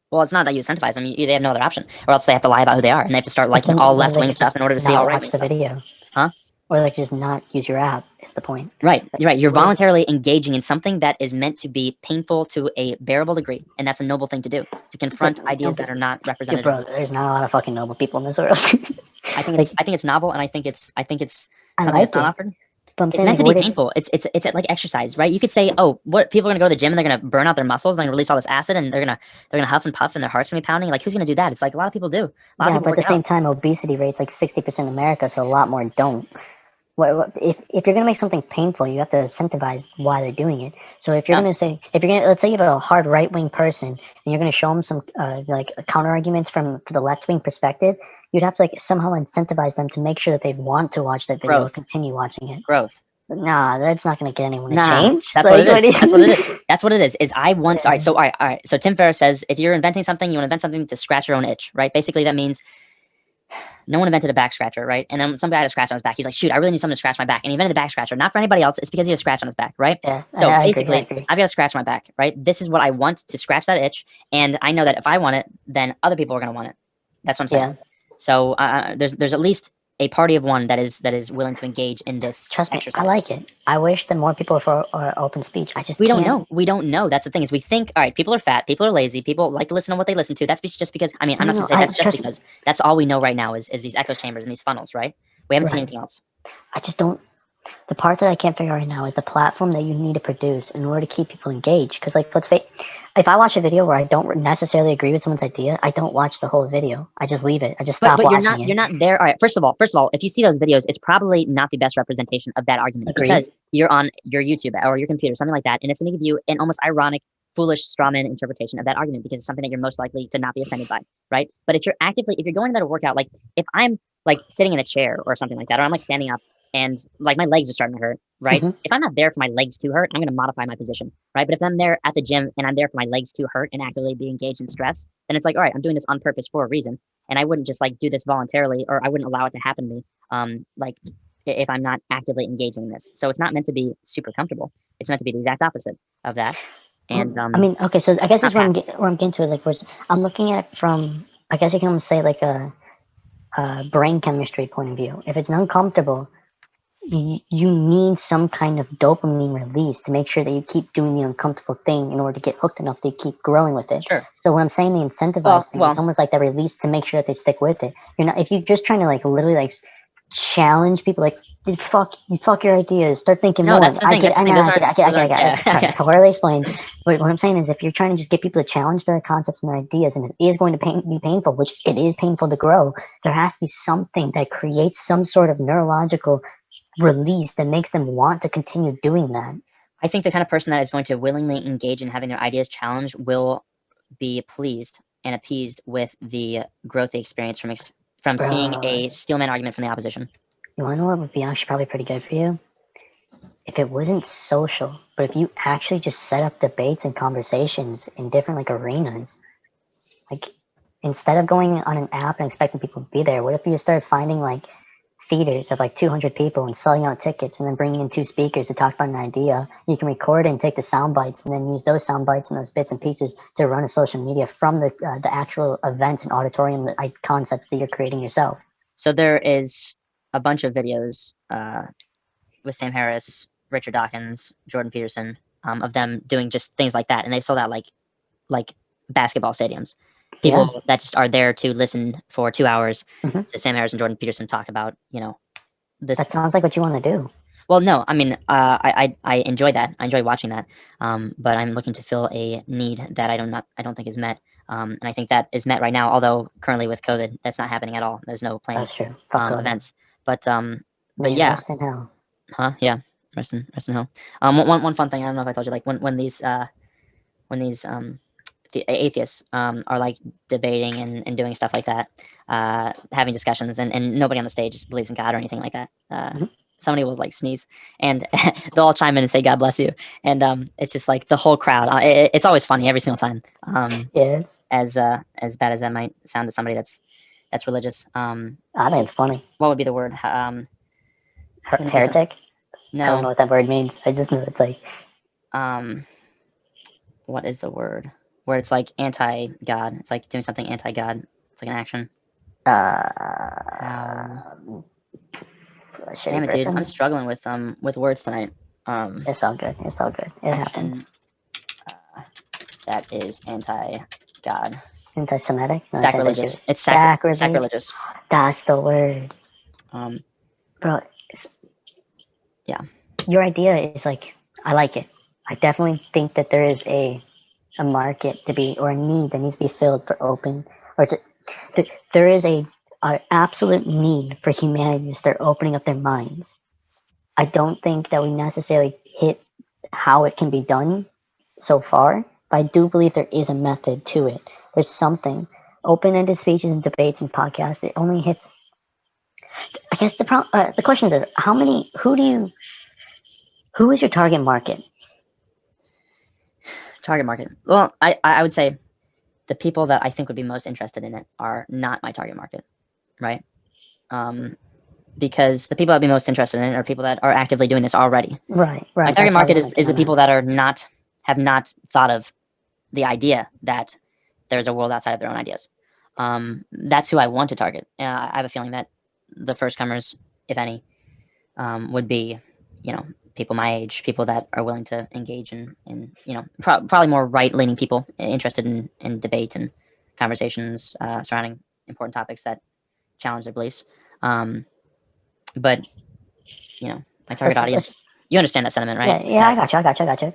Well, it's not that you incentivize them; they have no other option, or else they have to lie about who they are, and they have to start liking all left-wing stuff in order to see all right-wing stuff. Watch the video, huh? Or like just not use your app is the point. Right. You're voluntarily engaging in something that is meant to be painful to a bearable degree, and that's a noble thing to do, to confront ideas that are not represented. Bro, there's not a lot of fucking noble people in this world. I think it's novel, and I think it's something that's not offered. But it's meant to be painful. It's like exercise, right? You could say, oh, what people are gonna go to the gym and they're gonna burn out their muscles, and they're gonna release all this acid, and they're gonna huff and puff, and their heart's gonna be pounding. Like, who's gonna do that? It's like a lot of people do. Yeah, but at the same time, obesity rates like 60% in America, so a lot more don't. If you're gonna make something painful, you have to incentivize why they're doing it. So if you're let's say you have a hard right wing person and you're gonna show them some like counter arguments from the left wing perspective, you'd have to like somehow incentivize them to make sure that they want to watch that video and continue watching it. Growth. Nah, that's not going to get anyone to change. That's what it is. That's what it is. That's what it is. Is I want. All right. So Tim Ferriss says, if you're inventing something, you want to invent something to scratch your own itch, right? Basically, that means no one invented a back scratcher, right? And then some guy had a scratch on his back. He's like, shoot, I really need something to scratch my back. And he invented the back scratcher, not for anybody else. It's because he had a scratch on his back, right? Yeah. So basically, I've got a scratch on my back, right? This is what I want to scratch that itch, and I know that if I want it, then other people are going to want it. That's what I'm saying. Yeah. So there's at least a party of one that is willing to engage in this exercise. I like it. I wish that more people are open speech. We don't know. We don't know. That's the thing, is we think, all right, people are fat, people are lazy, people like to listen to what they listen to. That's just because, I mean, I'm not going to say that's just because that's all we know right now is these echo chambers and these funnels, right? We haven't seen anything else. I just don't. the part that I can't figure out right now is the platform that you need to produce in order to keep people engaged. Because, like, let's face, if I watch a video where I don't necessarily agree with someone's idea, I don't watch the whole video. I just leave it. I just stop but watching you're it. not there. All right. First of all, if you see those videos, it's probably not the best representation of that argument Agreed. because you're on your YouTube or your computer, something like that, and it's going to give you an almost ironic, foolish strawman interpretation of that argument because it's something that you're most likely to not be offended by, right? But if you're going there to work out, like if I'm like sitting in a chair or something like that, or I'm like standing up and like my legs are starting to hurt, right? Mhm. If I'm not there for my legs to hurt, I'm going to modify my position, right? But if I'm there at the gym and I'm there for my legs to hurt and actively be engaged in stress, then it's like, all right, I'm doing this on purpose for a reason, and I wouldn't just like do this voluntarily, or I wouldn't allow it to happen to me. Like if I'm not actively engaging in this, so it's not meant to be super comfortable. It's meant to be the exact opposite of that. And I mean, okay, so I guess not this is where passive. where I'm getting to is like, I'm looking at it from, I guess you can almost say like a brain chemistry point of view. If it's uncomfortable, you need some kind of dopamine release to make sure that you keep doing the uncomfortable thing in order to get hooked enough to keep growing with it. Sure. So when I'm saying the incentivized thing, it's almost like the release to make sure that they stick with it. You're not, if you're just trying to like literally like challenge people, like fuck your ideas, start thinking No, more. that's the thing. That's the thing. Those aren't. I get it. Sorry, poorly explained. But what I'm saying is, if you're trying to just get people to challenge their concepts and their ideas, and it is going to be painful, which it is painful to grow, there has to be something that creates some sort of neurological release that makes them want to continue doing that. I think the kind of person that is going to willingly engage in having their ideas challenged will be pleased and appeased with the growth they experience from seeing a steelman argument from the opposition. You want to know what would be actually probably pretty good for you? If it wasn't social, but if you actually just set up debates and conversations in different like arenas, like instead of going on an app and expecting people to be there, what if you started finding like theaters of like 200 people and selling out tickets and then bringing in two speakers to talk about an idea? You can record it and take the sound bites and then use those sound bites and those bits and pieces to run a social media from the actual events and auditorium concepts that you're creating yourself. So there is a bunch of videos with Sam Harris, Richard Dawkins, Jordan Peterson, of them doing just things like that, and they sold out like basketball stadiums. People that just are there to listen for 2 hours to Sam Harris and Jordan Peterson talk about, this. That sounds like what you want to do. Well, no, I mean, I enjoy that. I enjoy watching that. But I'm looking to fill a need that I don't think is met. And I think that is met right now. Although currently with COVID, that's not happening at all. There's no planned That's true. events. But yeah, rest in hell. huh? Yeah, rest in hell. One fun thing I don't know if I told you, like when these the atheists are like debating and doing stuff like that, having discussions, and nobody on the stage believes in God or anything like that. Somebody will like sneeze, and they'll all chime in and say "God bless you," and it's just like the whole crowd. It's always funny every single time. Yeah. As bad as that might sound to somebody that's religious. I think it's funny. What would be the word? Heretic? No. I don't know what that word means. I just know it's like. What is the word? Where it's like anti-God. It's like doing something anti-God. It's like an action. Damn it, dude! I'm struggling with words tonight. It's all good. It's all good. It happens. That is anti-God. Anti-Semitic? No, sacrilegious. It's sacrilegious. That's the word. Bro, yeah. Your idea is like, I like it. I definitely think that there is a market to be, or a need that needs to be filled for open, there is a absolute need for humanity to start opening up their minds. I don't think that we necessarily hit how it can be done so far, but I do believe there is a method to it. There's something. Open-ended speeches and debates and podcasts, it only hits. I guess the question is, who is your target market? Target market. Well, I would say the people that I think would be most interested in it are not my target market, right? Because the people that would be most interested in it are people that are actively doing this already. Right. My target market is the people that have not thought of the idea that there's a world outside of their own ideas. That's who I want to target. I have a feeling that the first comers, if any, would be, people my age, people that are willing to engage in probably more right-leaning people interested in debate and conversations surrounding important topics that challenge their beliefs. But My target audience. You understand that sentiment, right? Yeah, I got you.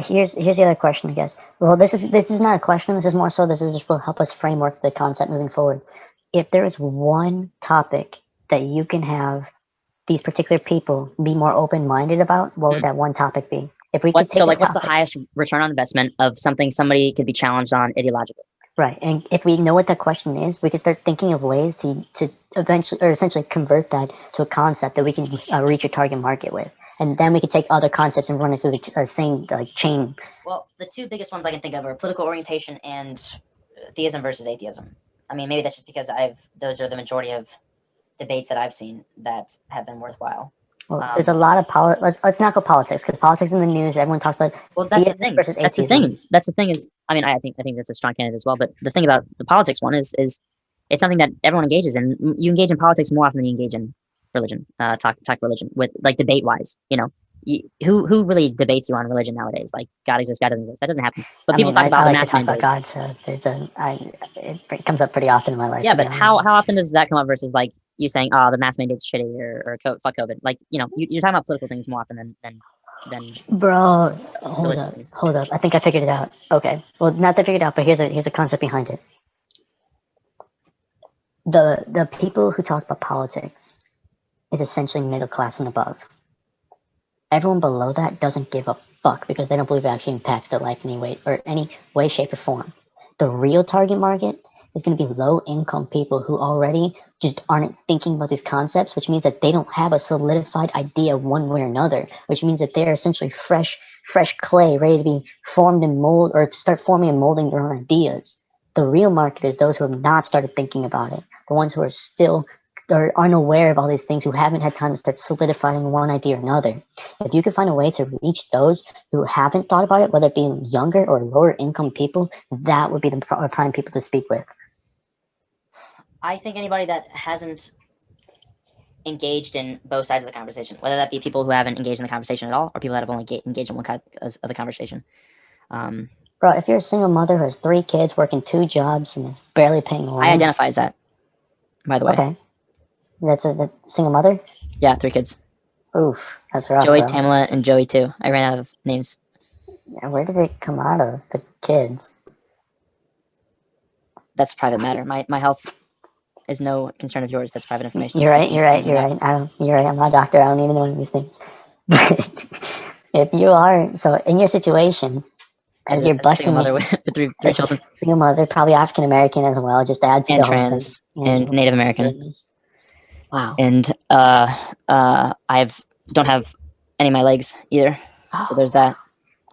Here's the other question, I guess. Well, this is not a question. This is more so. This is just will help us framework the concept moving forward. If there is one topic that you can have these particular people be more open-minded about, what would that one topic be? If we could take so a like what's the topic, highest return on investment of something somebody could be challenged on ideologically? right, and if we know what that question is, we can start thinking of ways to eventually or essentially convert that to a concept that we can reach a target market with, and then we can take other concepts and run it through the same like chain. Well, the two biggest ones I can think of are political orientation and theism versus atheism. I mean, maybe that's just because those are the majority of debates that I've seen that have been worthwhile. Well, there's a lot of let's not go politics because politics in the news. Everyone talks about well, that's the theism thing. versus That's the atheism. thing. That's the thing is, I mean, I think that's a strong candidate as well. But the thing about the politics one is it's something that everyone engages in. You engage in politics more often than you engage in religion. Talk religion with like debate wise. You know, who really debates you on religion nowadays? Like God exists, God doesn't exist. That doesn't happen. But I people mean, talk about I the like to mask talk about mandate. God, so it comes up pretty often in my life. Yeah, to be but honest. how often does that come up versus like you saying, "Oh, the mask mandate's shitty" or fuck COVID? Like you know, you're talking about political things more often than Bro, religious things. hold up. I think I figured it out. Okay, well, not that I figured it out, but here's a concept behind it. The people who talk about politics is essentially middle class and above. Everyone below that doesn't give a fuck because they don't believe it actually impacts their life in any way, shape, or form. The real target market is going to be low income people who already just aren't thinking about these concepts, which means that they don't have a solidified idea one way or another, which means that they're essentially fresh clay ready to be formed and mold or to start forming and molding their own ideas. The real market is those who have not started thinking about it, the ones who are still are unaware of all these things, who haven't had time to start solidifying one idea or another. If you could find a way to reach those who haven't thought about it, whether it be younger or lower income people, that would be the prime people to speak with. I think anybody that hasn't engaged in both sides of the conversation, whether that be people who haven't engaged in the conversation at all or people that have only engaged in one kind of the conversation. Bro, if you're a single mother who has 3 kids, working 2 jobs, and is barely paying rent, I identify as that, by the way. Okay, that's a single mother. Yeah, 3 kids. Oof, that's rough, Joey, bro. Tamala, and Joey too. I ran out of names. Yeah, where did it come out of? The kids. That's a private matter. My health is no concern of yours. That's private information. You're right. You're right. You're right. I'm not a doctor. I don't even know any of these things. But if you are, so in your situation, as you're a single busting mother with three children, single mother, probably African American as well, just to add to and the whole trans, thing. and Native American. Goodness. Wow. And don't have any of my legs either. So there's that.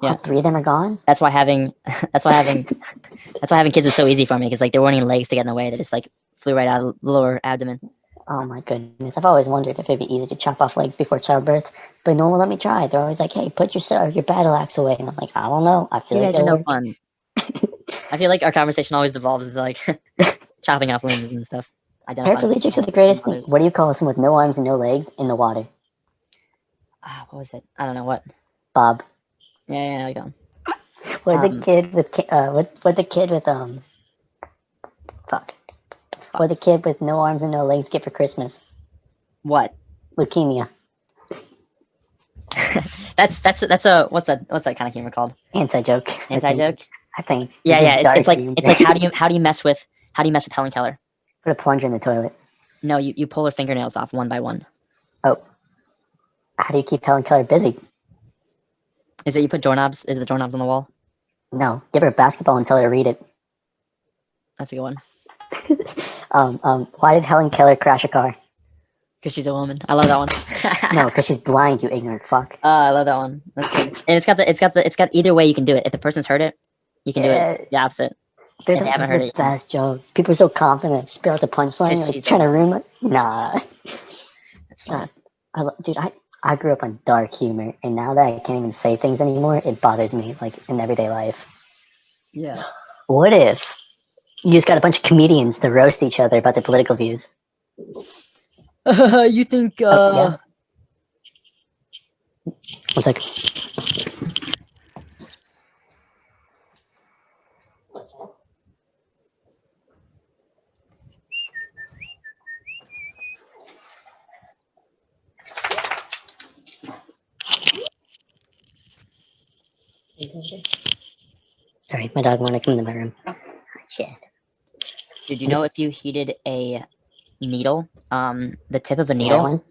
Yeah. All 3 of them are gone. That's why having kids was so easy for me because like there weren't any legs to get in the way. They just like flew right out of the lower abdomen. Oh my goodness! I've always wondered if it'd be easy to chop off legs before childbirth, but no one will let me try. They're always like, "Hey, put your battle axe away," and I'm like, "I don't know. I feel You like guys are it'll no work." fun. I feel like our conversation always devolves into like chopping off limbs and stuff. Paraplegics are the greatest thing. What do you call someone with no arms and no legs in the water? What was it? I don't know what. Bob. Yeah, like that one. What the kid with what the kid with fuck. What the kid with no arms and no legs get for Christmas? What? Leukemia. that's a what's that kind of humor called? Anti-joke. Anti-joke. I think. Yeah. It's like how do you mess with Helen Keller? Put a plunger in the toilet. No, you pull her fingernails off one by one. Oh. How do you keep Helen Keller busy? Is it you put doorknobs? Is it the doorknobs on the wall? No. Give her a basketball and tell her to read it. That's a good one. Why did Helen Keller crash a car? Because she's a woman. I love that one. No, because she's blind, you ignorant fuck. I love that one. That's good. And it's got either way you can do it. If the person's heard it, you can do it the opposite. They haven't heard it. Best jokes. People are so confident. Spill out the punchline. Like trying to ruin it. Nah. That's fine. Dude, I grew up on dark humor, and now that I can't even say things anymore, it bothers me, like, in everyday life. Yeah. What if you just got a bunch of comedians to roast each other about their political views? You think, Yeah. One sec. Sorry, my dog wanted to come into my room. Oh, shit. Did you know if you heated a needle, the tip of a needle, Heroin?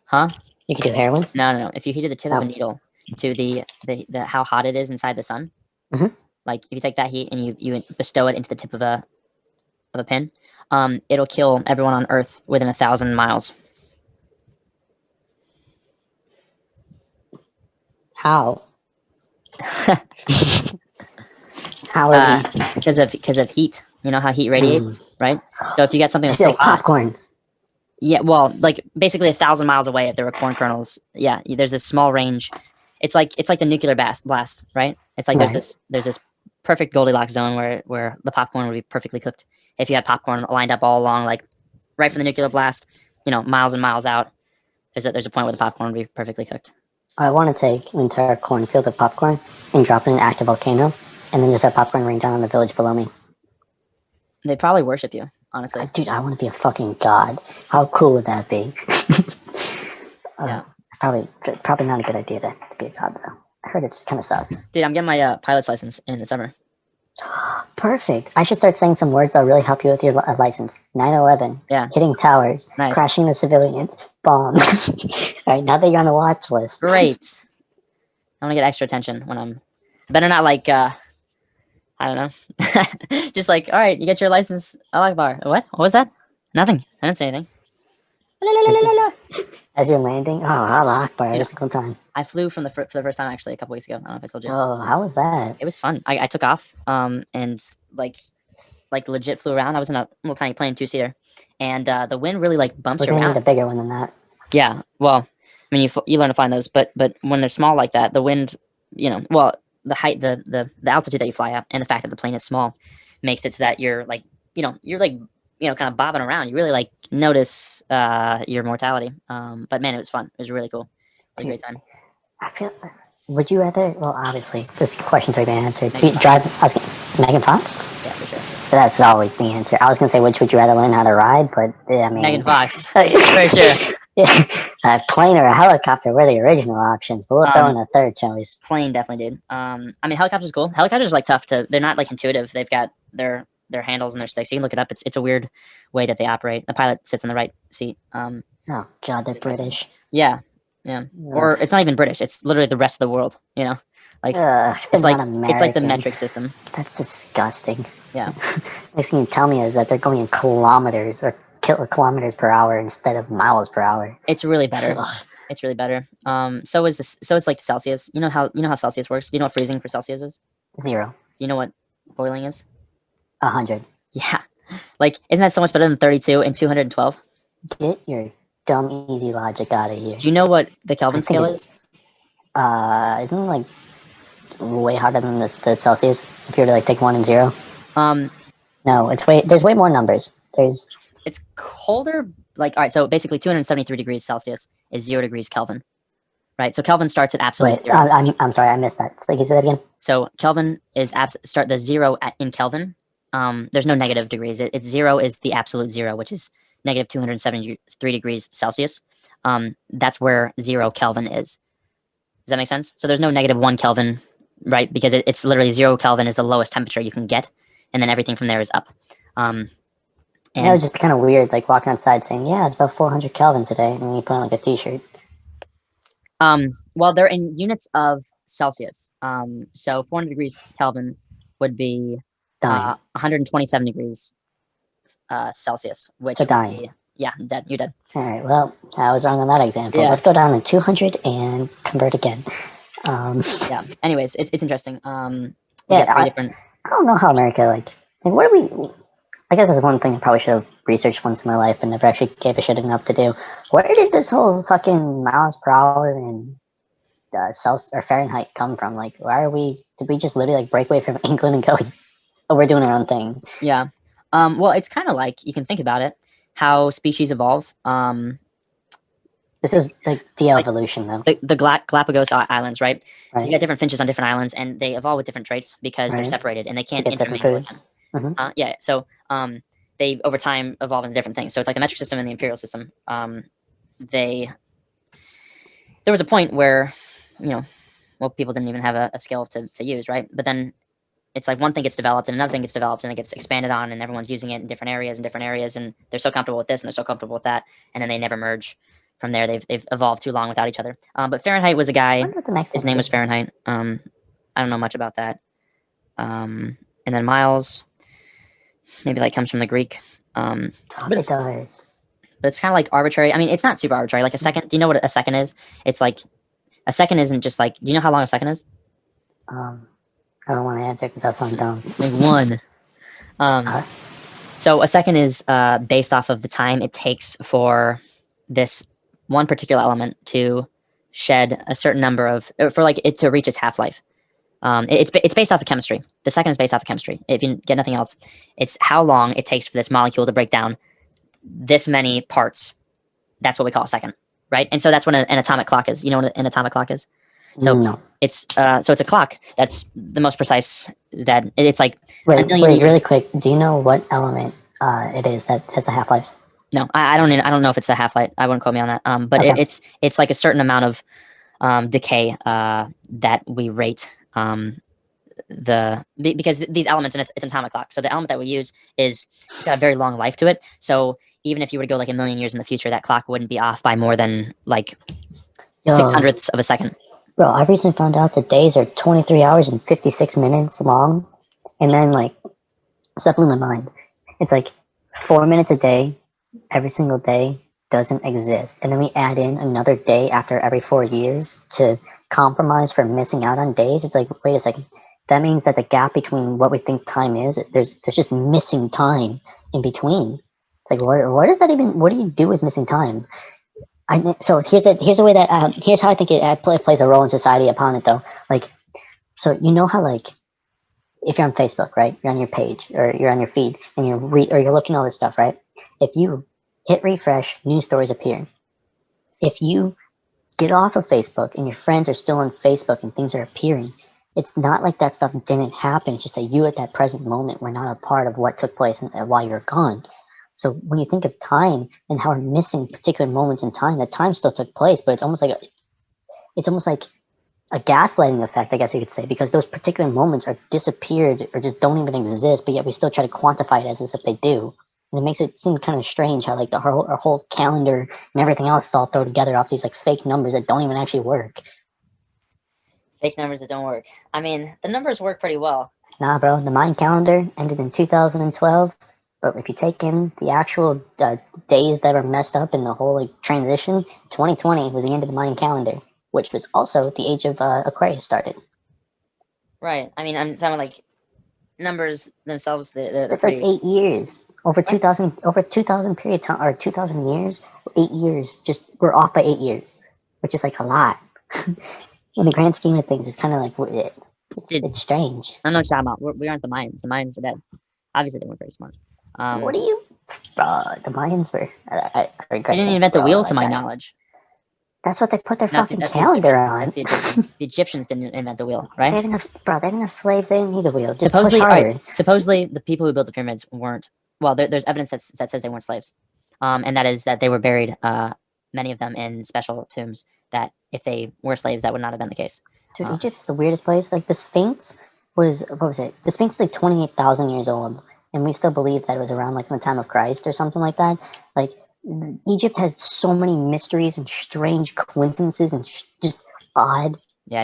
huh? You could do heroin? No. If you heated the tip of a Oh. needle to the how hot it is inside the sun, Mhm. like if you take that heat and you bestow it into the tip of a pin, it'll kill everyone on Earth within 1,000 miles. How? How are we? Because of heat. You know how heat radiates, right? So if you get something I that's feel so like hot, popcorn. yeah, well, like basically 1,000 miles away, if there were corn kernels, yeah, there's this small range. It's like the nuclear blast, right? It's like Right. there's this perfect Goldilocks zone where the popcorn would be perfectly cooked. If you had popcorn lined up all along, like right from the nuclear blast, miles and miles out, there's a point where the popcorn would be perfectly cooked. I want to take an entire cornfield of popcorn and drop it in an active volcano, and then just have popcorn rain down on the village below me. They probably worship you, honestly. Dude, I want to be a fucking god. How cool would that be? Yeah. Probably not a good idea to be a god, though. I heard it kind of sucks. Dude, I'm getting my pilot's license in the summer. Perfect. I should start saying some words that'll really help you with your license. 9/11. Yeah. Hitting towers. Nice. Crashing the civilians. Bomb. All right, now that you're on the watch list. Great. I want to get extra attention when I'm. Better not like. I don't know. Just like, all right, you get your license. Allah Akbar. What? What was that? Nothing. I didn't say anything. La, la, la, la, la, la. As you're landing, oh, Allah Akbar every Dude, single time. I flew for the first time actually a couple weeks ago. I don't know if I told you. Oh, how was that? It was fun. I took off and like legit flew around. I was in a little tiny plane, 2-seater, and the wind really like bumps We're you gonna around. need a bigger one than that. Yeah. Well, I mean, you learn to find those, but when they're small like that, the wind, well, the height, the altitude that you fly at, and the fact that the plane is small, makes it so that you're like, kind of bobbing around. You really like notice your mortality. But man, it was fun. It was really cool. It was a great time. I feel. Would you rather? Well, obviously, this question's already been answered. Megan Megan Fox? Yeah, for sure. That's always the answer. I was gonna say which would you rather learn how to ride, but I mean, Megan Fox, for sure. Yeah, a plane or a helicopter were the original options, but we'll throw in a third choice. Plane definitely, dude. I mean, helicopters cool. Helicopters are like tough to. They're not like intuitive. They've got their handles and their sticks. You can look it up. It's a weird way that they operate. The pilot sits in the right seat. Oh God, they're British. Yeah. Or it's not even British. It's literally the rest of the world. Like it's like the metric system. That's disgusting. Yeah. Next thing you tell me is that they're going in kilometers or kilometers per hour instead of miles per hour. It's really better. It's really better. So it's like Celsius. You know how Celsius works? Do you know what freezing for Celsius is? 0. Do you know what boiling is? 100. Yeah. Like, isn't that so much better than 32 and 212? Get your dumb easy logic out of here. Do you know what the Kelvin scale is? Isn't it like way harder than the Celsius? If you were to like take 1 and 0. No, there's way more numbers. It's colder. Like, all right, so basically 273 degrees Celsius is 0 degrees Kelvin, right? So Kelvin starts at absolute. Wait, I'm sorry, I missed that. Can you say that again? So Kelvin is start the 0 in Kelvin. There's no negative degrees. It's 0 is the absolute 0, which is negative 273 degrees Celsius. That's where 0 Kelvin is. Does that make sense? So there's no negative 1 Kelvin, right? Because it's literally 0 Kelvin is the lowest temperature you can get, and then everything from there is up. And that would just be kind of weird, like walking outside saying, "Yeah, it's about 400 Kelvin today," and then you put on like a T-shirt. Well, they're in units of Celsius. So 400 degrees Kelvin would be 127 degrees Celsius, which so dying. Be, yeah, dead. You're dead. All right. Well, I was wrong on that example. Yeah. Let's go down to 200 and convert again. Yeah. Anyways, it's interesting. I don't know how America like what do we? I guess that's one thing I probably should have researched once in my life and never actually gave a shit enough to do. Where did this whole fucking miles per hour and Celsius or Fahrenheit come from? Like, did we just literally like break away from England and go, oh, we're doing our own thing? Yeah. Well, it's kind of like, you can think about it, how species evolve. This is like de-evolution, though. The Galapagos Islands, right? You got different finches on different islands, and they evolve with different traits because they're separated and they can't intermingle. Mm-hmm. Yeah. So they over time evolve into different things. So it's like the metric system and the imperial system. There was a point where, well, people didn't even have a skill to use, right? But then it's like one thing gets developed and another thing gets developed and it gets expanded on and everyone's using it in different areas and they're so comfortable with this and they're so comfortable with that and then they never merge from there. They've evolved too long without each other. But Fahrenheit was a I guy. wonder what the next His thing name is. was Fahrenheit. I don't know much about that. And then Miles, maybe like comes from the Greek. But It does. it's kind of like arbitrary. I mean, it's not super arbitrary. Like a second. Do you know what a second is? It's like a second isn't just like. Do you know how long a second is? I don't want to answer because that sounds dumb. Like one. So a second is based off of the time it takes for this one particular element to shed a certain number of, for like it to reach its half life. It's based off of chemistry. The second is based off of chemistry. If you get nothing else, it's how long it takes for this molecule to break down this many parts. That's what we call a second, right? And so that's what an atomic clock is. You know what an atomic clock is? So No. it's a clock that's the most precise. That it's like Wait, a million years. really quick. Do you know what element it is that has the half life? No, I don't know if it's a half life. I wouldn't quote me on that. But Okay. it's like a certain amount of decay that we rate because these elements, and it's an atomic clock. So the element that we use it's got a very long life to it. So even if you were to go like a million years in the future, that clock wouldn't be off by more than like Yo, 600ths of a second. bro, I recently found out that days are 23 hours and 56 minutes long. And then, like, stuff blew my mind. It's like 4 minutes a day, every single day doesn't exist. And then we add in another day after every 4 years to compromise for missing out on days. It's like, wait a second. That means that the gap between what we think time is, there's just missing time in between. It's like, what is that even? What do you do with missing time? So here's the way that here's how I think it plays a role in society upon it though. Like, so you know how like if you're on Facebook, right? You're on your page or you're on your feed and you're looking at all this stuff, right? If you hit refresh, new stories appear. If you get off of Facebook and your friends are still on Facebook and things are appearing, it's not like that stuff didn't happen. It's just that you at that present moment were not a part of what took place while you're gone. So when you think of time and how we're missing particular moments in time, that time still took place, but it's almost like a gaslighting effect, I guess you could say, because those particular moments are disappeared or just don't even exist, but yet we still try to quantify it as if they do. And it makes it seem kind of strange how like our whole calendar and everything else is all thrown together off these like fake numbers that don't even actually work. Fake numbers that don't work. I mean, the numbers work pretty well. Nah, bro, the Mayan calendar ended in 2012. But if you take in the actual days that are messed up in the whole like transition, 2020 was the end of the Mayan calendar, which was also the age of Aquarius started. Right. I mean, I'm talking like numbers themselves. They're That's pretty. like 8 years over 2,000 period time or 2,000 years. 8 years, just we're off by 8 years, which is like a lot. In the grand scheme of things, it's kind of like it's strange. I don't know what you're talking about. We aren't the Mayans. The Mayans are dead. Obviously, they weren't very smart. What do you, bro? The Mayans were. I regret They didn't saying invent the bro wheel, like to my that. knowledge. That's what they put their That's fucking calendar on. That's the Egyptians. The Egyptians didn't invent the wheel, right? They didn't have, bro. They didn't have slaves. They didn't need a wheel. Just supposedly, push hard. supposedly, the people who built the pyramids weren't. Well, there's evidence that says they weren't slaves, and that is that they were buried, many of them in special tombs. That if they were slaves, that would not have been the case. Dude, Egypt's the weirdest place. Like the Sphinx was, what was it? The Sphinx is like 28,000 years old, and we still believe that it was around like the time of Christ or something like that. Like Egypt has so many mysteries and strange coincidences and just odd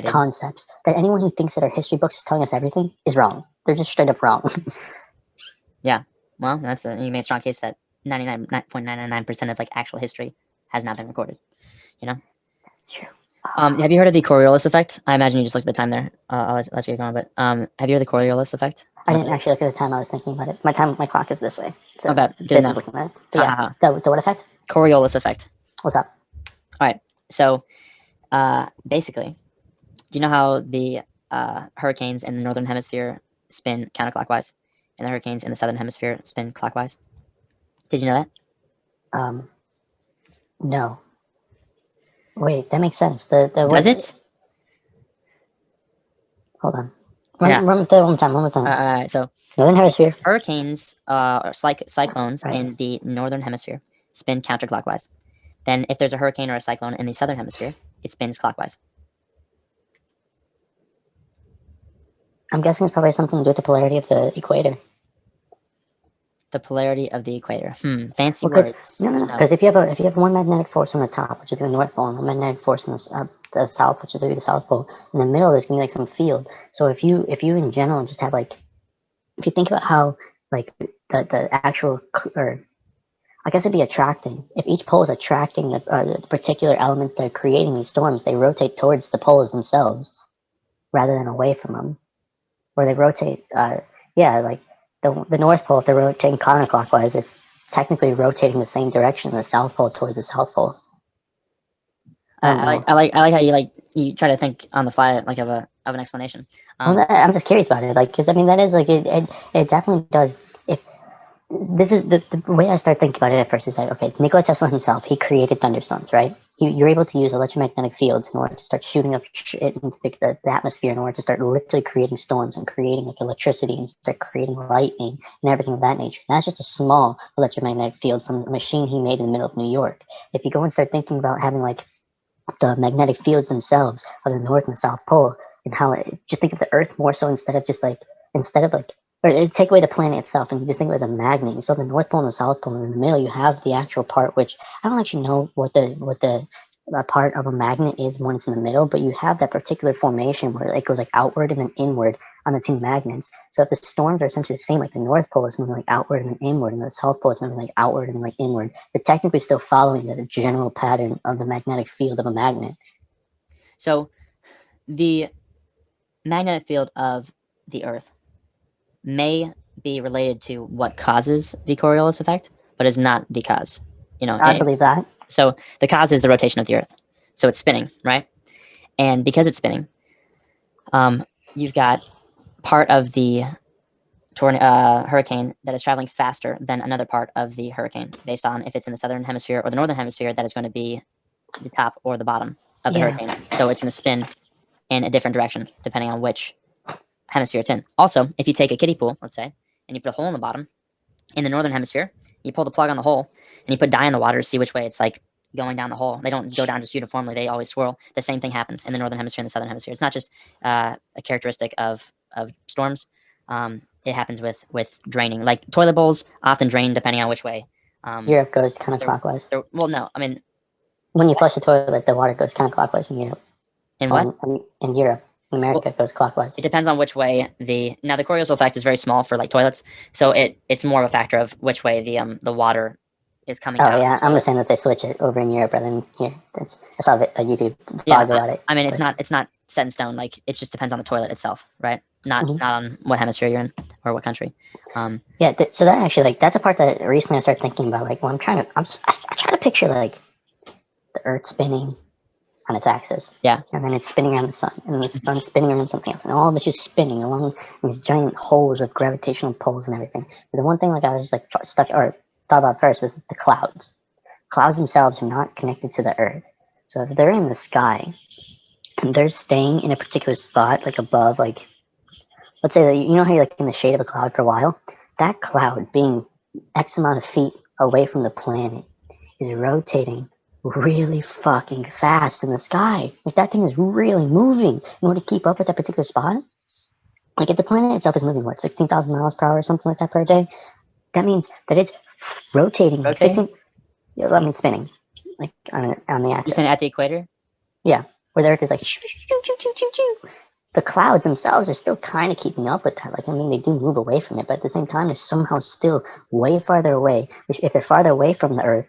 concepts that anyone who thinks that our history books is telling us everything is wrong. They're just straight up wrong. Yeah, well, you made a strong case that 99.999% of like actual history has not been recorded. You know, that's true. Have you heard of the Coriolis effect? I imagine you just looked at the time there. I'll let you get going, but have you heard of the Coriolis effect? I didn't actually look at the time. I was thinking about it. My clock is this way. So good enough. Looking at it. But yeah, the what effect? Coriolis effect. What's up? All right. So, basically, do you know how the hurricanes in the northern hemisphere spin counterclockwise, and the hurricanes in the southern hemisphere spin clockwise? Did you know that? No. Wait, that makes sense. Does it? Hold on. Run that one more time. So northern hemisphere. Hurricanes or cyclones in the northern hemisphere spin counterclockwise. Then if there's a hurricane or a cyclone in the southern hemisphere, it spins clockwise. I'm guessing it's probably something to do with the polarity of the equator. The polarity of the equator. Fancy Well, because words. no, No. because if you have one magnetic force on the top, which is the North Pole, and one magnetic force on the south, which is the South Pole, in the middle there's gonna be like some field. So if you in general just have like, if you think about how like the actual, or I guess it'd be attracting. If each pole is attracting the particular elements that are creating these storms, they rotate towards the poles themselves rather than away from them, or they rotate. Like the North Pole, if they're rotating counterclockwise, it's technically rotating the same direction, the South Pole towards the South Pole. I don't know. I like how you try to think on the fly like of an explanation. Well, I'm just curious about it, like, because I mean that is like it definitely does. If this is the way I start thinking about it at first is that, okay, Nikola Tesla himself, he created thunderstorms, right? You're able to use electromagnetic fields in order to start shooting up shit into the atmosphere in order to start literally creating storms and creating like electricity and start creating lightning and everything of that nature. And that's just a small electromagnetic field from a machine he made in the middle of New York. If you go and start thinking about having like the magnetic fields themselves of the North and South Pole, and how just think of the Earth more so instead of like, or take away the planet itself and you just think of it as a magnet. You still have the North Pole and the South Pole, and in the middle you have the actual part, which I don't actually know what the part of a magnet is when it's in the middle, but you have that particular formation where it goes like outward and then inward on the two magnets. So if the storms are essentially the same, like the North Pole is moving like outward and then inward, and the South Pole is moving like outward and like inward, they're technically still following the general pattern of the magnetic field of a magnet. So the magnetic field of the Earth may be related to what causes the Coriolis effect, but is not the cause. I believe that. So the cause is the rotation of the Earth. So it's spinning, right? And because it's spinning, you've got part of the hurricane that is traveling faster than another part of the hurricane, based on if it's in the southern hemisphere or the northern hemisphere. That is going to be the top or the bottom of the hurricane. So it's going to spin in a different direction depending on which hemisphere it's in. Also, if you take a kiddie pool, let's say, and you put a hole in the bottom, in the northern hemisphere, you pull the plug on the hole and you put dye in the water to see which way it's like going down the hole. They don't go down just uniformly; they always swirl. The same thing happens in the northern hemisphere and the southern hemisphere. It's not just a characteristic of storms. It happens with draining. Like toilet bowls often drain depending on which way. Europe goes counterclockwise. Well, no, I mean, when you flush the toilet, the water goes counterclockwise in Europe. in what? In Europe. In America, it goes clockwise. It depends on which way the Coriolis effect is very small for like toilets, so it's more of a factor of which way the water is coming out. Oh yeah, I'm just saying that they switch it over in Europe rather than here. I saw a YouTube Yeah, blog about it. I mean, it's not set in stone. Like it just depends on the toilet itself, right? Not on what hemisphere you're in or what country. Yeah, so that actually, like, that's a part that recently I started thinking about. Like, when I try to picture like the Earth spinning on its axis. Yeah. And then it's spinning around the sun, and then the sun's spinning around something else, and all of it's just spinning along these giant holes of gravitational poles and everything. But the one thing like I was just like stuck or thought about first was the clouds. Clouds themselves are not connected to the Earth, so if they're in the sky and they're staying in a particular spot, like above, like let's say that you know how you're like in the shade of a cloud for a while, that cloud being X amount of feet away from the planet is rotating really fucking fast in the sky. Like that thing is really moving in order to keep up with that particular spot. Like if the planet itself is moving, what, 16,000 miles per hour or something like that per day, that means that it's rotating. I mean spinning, like on the axis. You're saying at the equator? Yeah, where the Earth is like shoo, shoo, shoo, shoo, shoo, shoo. The clouds themselves are still kind of keeping up with that. Like, I mean, they do move away from it, but at the same time, they're somehow still way farther away. Which, if they're farther away from the Earth,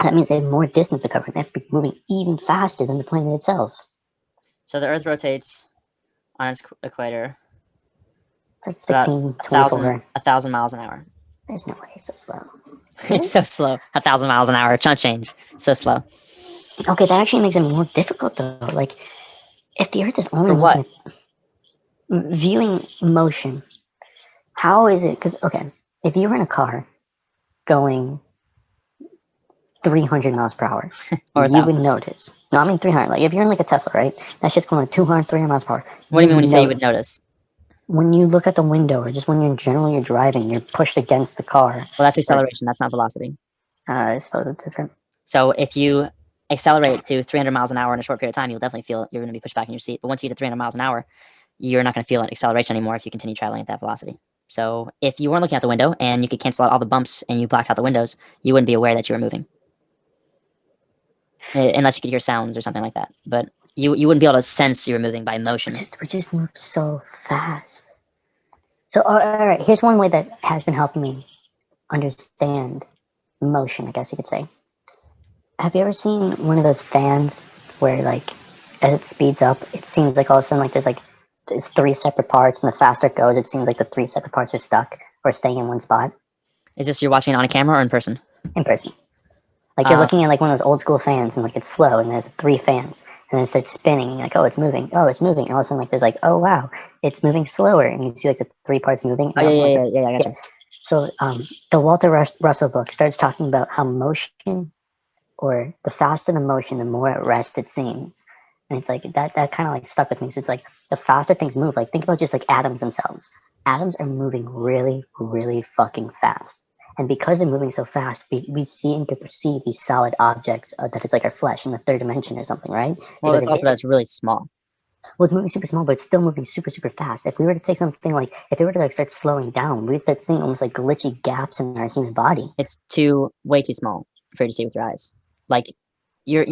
that means they have more distance to cover, and they have to be moving even faster than the planet itself. So the Earth rotates on its equator. It's like 16, 24. 1,000 miles an hour. There's no way it's so slow. It's so slow. 1,000 miles an hour. Chunk change. So slow. Okay, that actually makes it more difficult, though. Like, if the Earth is only For what? Viewing motion, how is it? Because, okay, if you were in a car going 300 miles per hour, you would notice. No, I mean 300. Like, if you're in like a Tesla, right? That shit's going like 200, 300 miles per hour. What do you mean when you say you would notice? When you look at the window, or just when you're generally you're driving, you're pushed against the car. Well, that's acceleration. That's not velocity. I suppose it's different. So if you accelerate to 300 miles an hour in a short period of time, you'll definitely feel you're going to be pushed back in your seat. But once you get to 300 miles an hour, you're not going to feel an acceleration anymore if you continue traveling at that velocity. So if you weren't looking out the window and you could cancel out all the bumps and you blacked out the windows, you wouldn't be aware that you were moving. Unless you could hear sounds or something like that. But you wouldn't be able to sense you were moving by motion. We just move so fast. So, all right, here's one way that has been helping me understand motion, I guess you could say. Have you ever seen one of those fans where, like, as it speeds up, it seems like all of a sudden, like, there's 3 separate parts, and the faster it goes, it seems like the 3 separate parts are stuck or staying in one spot? Is this you're watching it on a camera or in person? In person. Like, you're looking at, like, one of those old school fans, and, like, it's slow, and there's 3 fans, and then it starts spinning, and you're like, oh, it's moving, and all of a sudden, like, there's, like, oh, wow, it's moving slower, and you see, like, the 3 parts moving. Oh, yeah, I gotcha. So, the Walter Russell book starts talking about how motion, or the faster the motion, the more at rest it seems. And it's like that kind of like stuck with me. So it's like the faster things move, like think about just like atoms themselves. Atoms are moving really, really fucking fast. And because they're moving so fast, we see and can perceive these solid objects that is like our flesh in the 3rd dimension or something, right? Well, Because it's also that it's really small. Well, it's moving super small, but it's still moving super, super fast. If we were to take something like, if it were to like start slowing down, we'd start seeing almost like glitchy gaps in our human body. It's way too small for you to see with your eyes. Like, your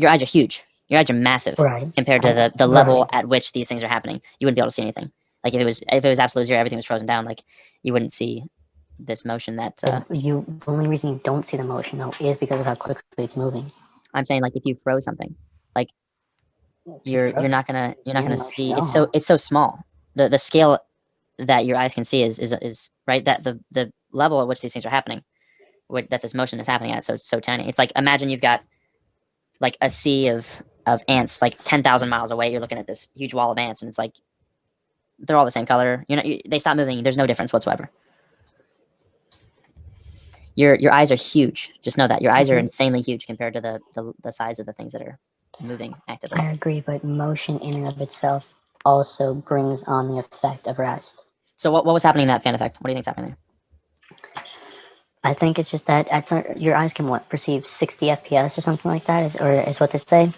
eyes are huge. Your eyes are massive, right, compared to the level at which these things are happening. You wouldn't be able to see anything. Like if it was absolute zero, everything was frozen down. Like you wouldn't see this motion that. The only reason you don't see the motion though is because of how quickly it's moving. I'm saying, like, if you froze something, like you're not gonna see. No. It's so small. The scale that your eyes can see is right, that the level at which these things are happening, that this motion is happening at, so tiny. It's like, imagine you've got like a sea of ants like 10,000 miles away. You're looking at this huge wall of ants, and it's like they're all the same color. They stop moving. There's no difference whatsoever. Your eyes are huge. Just know that your eyes are insanely huge compared to the size of the things that are moving actively. I agree, but motion in and of itself also brings on the effect of rest. So what was happening in that fan effect? What do you think's happening there? I think it's just that your eyes can perceive 60 FPS or something like that, is what they say.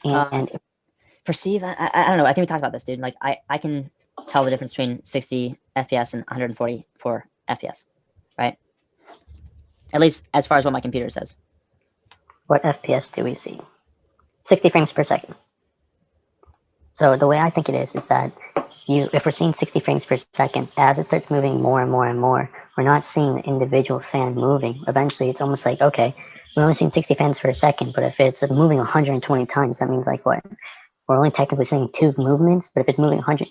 And perceive, I don't know. I think we talked about this, dude. Like I can tell the difference between 60 FPS and 144 FPS, right? At least as far as what my computer says. What FPS do we see? 60 frames per second. So the way I think it is that if we're seeing 60 frames per second, as it starts moving more and more and more, we're not seeing the individual fan moving. Eventually, it's almost like, okay, we're only seeing 60 fans per second, but if it's moving 120 times, that means like what? We're only technically seeing 2 movements, but if it's moving 100,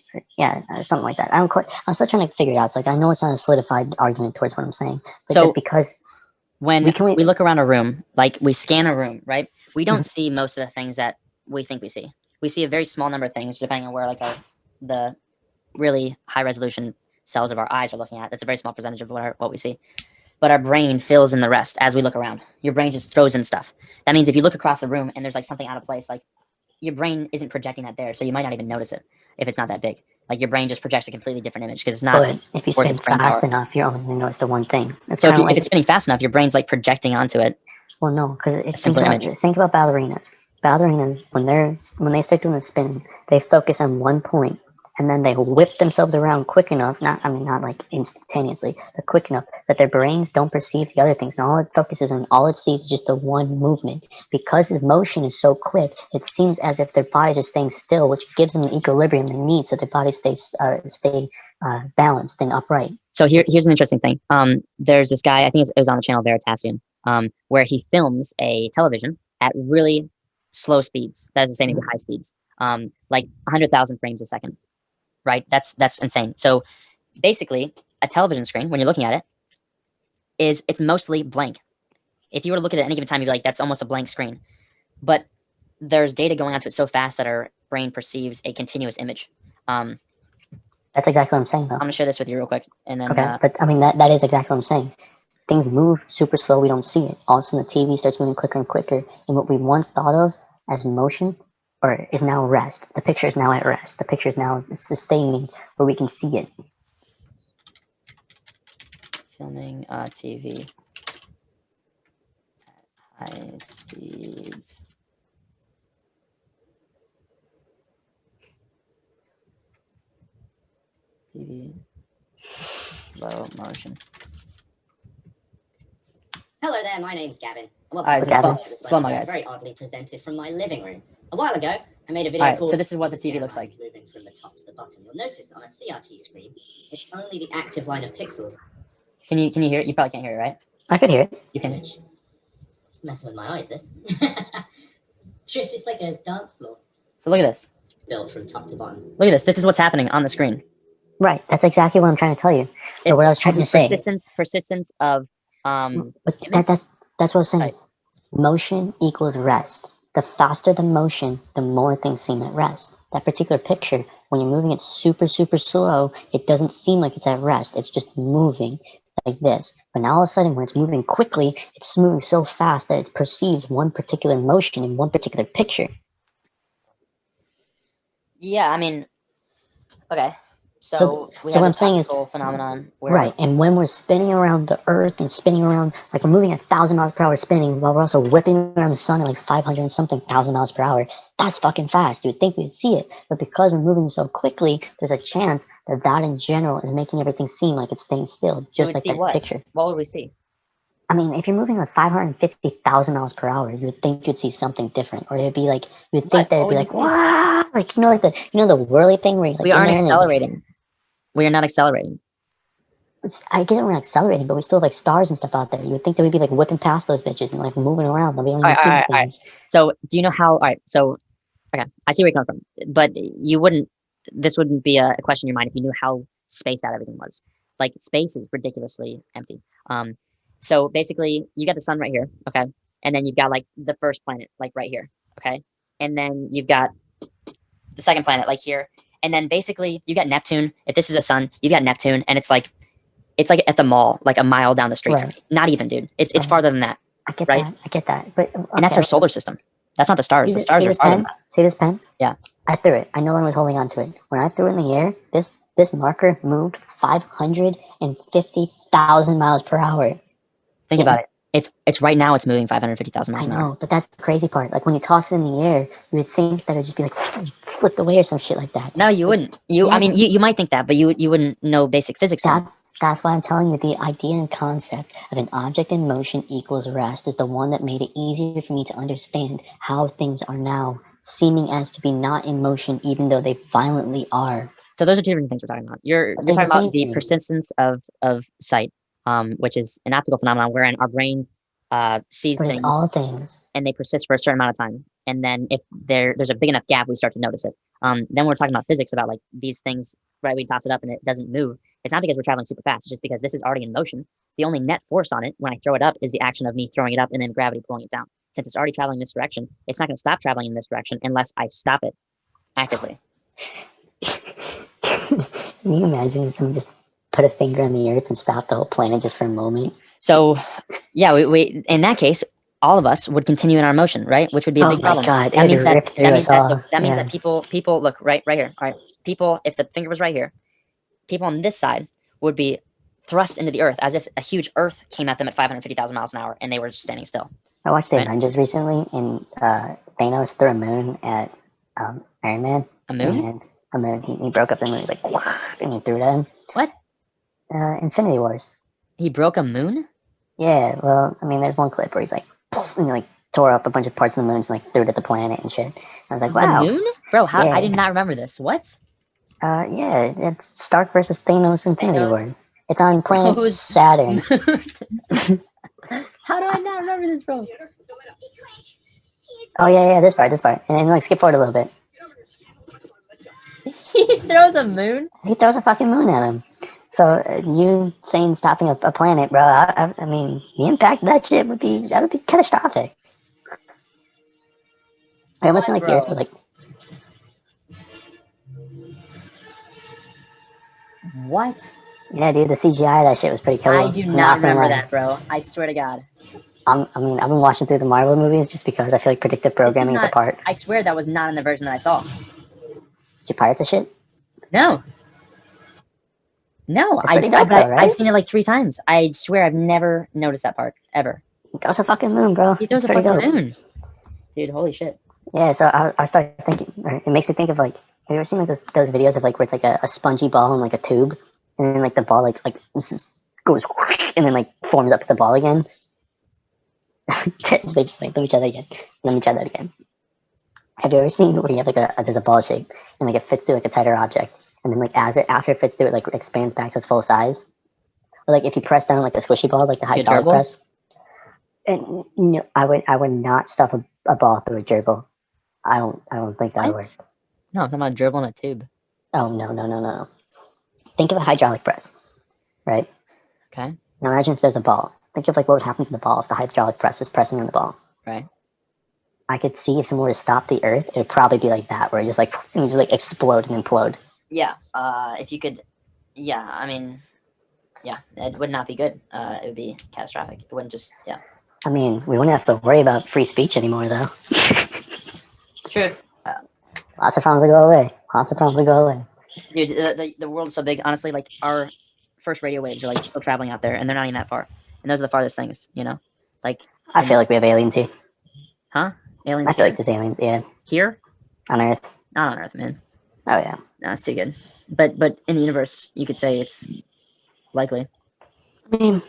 something like that. I'm still trying to figure it out. It's like, I know it's not a solidified argument towards what I'm saying, but so because when we look around a room, like we scan a room, right? We don't see most of the things that we think we see. We see a very small number of things, depending on where like the really high resolution cells of our eyes are looking at. That's a very small percentage of what we see. But our brain fills in the rest as we look around. Your brain just throws in stuff. That means if you look across the room and there's like something out of place, like your brain isn't projecting that there, so you might not even notice it if it's not that big. Like your brain just projects a completely different image because it's not. But if you spin fast enough, you're only going to notice the one thing. So if it's spinning fast enough, your brain's like projecting onto it. Well, no, because think about ballerinas. Ballerinas, when they start doing the spinning, they focus on one point, and then they whip themselves around quick enough. Not like instantaneously, but quick enough that their brains don't perceive the other things. And all it focuses on, all it sees is just the one movement. Because the motion is so quick, it seems as if their bodies are staying still, which gives them the equilibrium they need so their bodies stay balanced and upright. So here's an interesting thing. There's this guy, I think it was on the channel Veritasium, where he films a television at really slow speeds. That is the same as high speeds, like 100,000 frames a second. Right? That's insane. So basically, a television screen, when you're looking at it, it's mostly blank. If you were to look at it at any given time, you'd be like, that's almost a blank screen. But there's data going onto it so fast that our brain perceives a continuous image. That's exactly what I'm saying, though. I'm gonna share this with you real quick, and then. Okay, but I mean that is exactly what I'm saying. Things move super slow. We don't see it. All of a sudden, the TV starts moving quicker and quicker, and what we once thought of as motion is now rest. The picture is now at rest. The picture is now sustaining where we can see it. Filming TV at high speeds. TV slow motion. Hello there, my name's Gavin. Alright, so slow-mo, guys. Very oddly presented from my living room. A while ago, I made a video Alright, called so this is what the TV Scan looks Line like. Moving from the top to the bottom. You'll notice that on a CRT screen, it's only the active line of pixels. Can you hear it? You probably can't hear it, right? I could hear it. You can. Image. It's messing with my eyes, this. Trish, it's like a dance floor. So look at this. Built from top to bottom. Look at this. This is what's happening on the screen. Right. That's exactly what I'm trying to tell you. Or It's what I was trying to say. persistence of But that's what I was saying. Sorry. Motion equals rest. The faster the motion, the more things seem at rest. That particular picture, when you're moving it super, super slow, it doesn't seem like it's at rest. It's just moving like this. But now all of a sudden, when it's moving quickly, it's moving so fast that it perceives one particular motion in one particular picture. Yeah, I mean, okay. So So we what have I'm this saying is- optical phenomenon where Right, and when we're spinning around the Earth and spinning around, like we're moving at 1,000 miles per hour spinning, while we're also whipping around the sun at like 500 and something thousand miles per hour, that's fucking fast. You would think we'd see it, but because we're moving so quickly, there's a chance that that in general is making everything seem like it's staying still, just would like see that what? picture. What would we see? I mean, if you're moving like 550,000 miles per hour, you would think you'd see something different, or it'd be like you would think What? that it'd What be would like you see? wow, like the whirly thing where you're like We in aren't there and accelerating. We are not accelerating. I get it, we're not accelerating, but we still have like stars and stuff out there. You would think that we'd be like whipping past those bitches and like moving around, but we don't even see Alright. things. So do you know how? All right. So okay, I see where you're coming from, but you wouldn't. This wouldn't be a question in your mind if you knew how spaced out everything was. Like space is ridiculously empty. So basically, you got the sun right here, okay, and then you've got like the first planet like right here, okay, and then you've got the second planet like here, and then basically you got Neptune. If this is a sun, you got Neptune, and it's like at the mall, like a mile down the street. Right. Not even, dude. It's Right. farther than that, I get right? that. I get that. But and that's our solar system. That's not the stars. See The stars are this farther than pen? that. See this pen? Yeah. I threw it. I no one was holding on to it. When I threw it in the air, this marker moved 550,000 miles per hour. Think about it. It's right now. It's moving 550,000 miles I an hour. know, but that's the crazy part. Like when you toss it in the air, you would think that it'd just be like flipped away or some shit like that. No, you wouldn't. Yeah, I mean, you might think that, but you wouldn't know basic physics. Then. That's why I'm telling you the idea and concept of an object in motion equals rest is the one that made it easier for me to understand how things are now seeming as to be not in motion, even though they violently are. So those are two different things we're talking about. You're But they're talking the about same the thing. persistence of sight, which is an optical phenomenon wherein our brain sees But things it's all things. and they persist for a certain amount of time, and then if there's a big enough gap, we start to notice it. Then we're talking about physics about like these things, right? We toss it up and it doesn't move. It's not because we're traveling super fast. It's just because this is already in motion. The only net force on it when I throw it up is the action of me throwing it up and then gravity pulling it down. Since it's already traveling in this direction, it's not going to stop traveling in this direction unless I stop it actively. Can you imagine if someone just put a finger on the earth and stopped the whole planet just for a moment? So, yeah, we in that case, all of us would continue in our motion, right? Which would be a Oh big my problem. God, That it means would rip through us all. that means Yeah. that people look right here. All right, people. If the finger was right here, people on this side would be thrust into the earth as if a huge earth came at them at 550,000 miles an hour and they were just standing still. I watched the Right. Avengers recently, and Thanos threw a moon at Iron Man. A moon? And a moon. He broke up the moon. He's like, and he threw it at him. What? Infinity Wars. He broke a moon? Yeah, well, I mean, there's one clip where he's like, and he like tore up a bunch of parts of the moon and like threw it at the planet and shit. I was like, wow. The moon? Bro, how? Yeah. I did not remember this. What? Yeah, it's Stark versus Thanos Infinity Thanos War. It's on planet goes- Saturn. How do I not remember this, bro? Oh yeah, this part. And then like skip forward a little bit. He throws a moon? He throws a fucking moon at him. So you saying stopping a planet, bro? I mean, the impact of that shit would be catastrophic. I almost feel like the Earth would like. What? Yeah, dude, the CGI of that shit was pretty cool. I do I'm not gonna remember lie. that, bro. I swear to God. I mean, I've been watching through the Marvel movies just because I feel like predictive programming is a not- part. I swear that was not in the version that I saw. Did you pirate the shit? No. No, It's pretty dope though, right? I've seen it like 3 times. I swear I've never noticed that part, ever. He throws a fucking moon, bro. He throws It's a pretty fucking dope. moon. Dude, holy shit. Yeah, so I started thinking, or it makes me think of like you ever seen like those videos of like where it's like a spongy ball in like a tube, and then like the ball like goes and then like forms up as a ball again? They just like let me try that again. Let me try that again. Have you ever seen where you have like there's a ball shape and like it fits through like a tighter object, and then like after it fits through it like expands back to its full size? Or like if you press down like a squishy ball, like the hydraulic press. And no, I would not stuff a ball through a gerbil. I don't think that would work. No, I'm talking about dribble in a tube. Oh no. Think of a hydraulic press, right? Okay. Now imagine if there's a ball. Think of like what would happen to the ball if the hydraulic press was pressing on the ball. Right. I could see if someone were to stop the Earth, it would probably be like that, where it just like explode and implode. Yeah. If you could, yeah. I mean, yeah, it would not be good. It would be catastrophic. It wouldn't just, yeah. I mean, we wouldn't have to worry about free speech anymore, though. It's true. Lots of problems will go away. Dude, the world's so big. Honestly, like our first radio waves are like still traveling out there, and they're not even that far. And those are the farthest things, you know. Like I feel like we have aliens here. Huh? Aliens? I feel like there's aliens. Yeah. Here? On Earth. Not on Earth, man. Oh yeah. No, it's too good. But in the universe, you could say it's likely. I mean,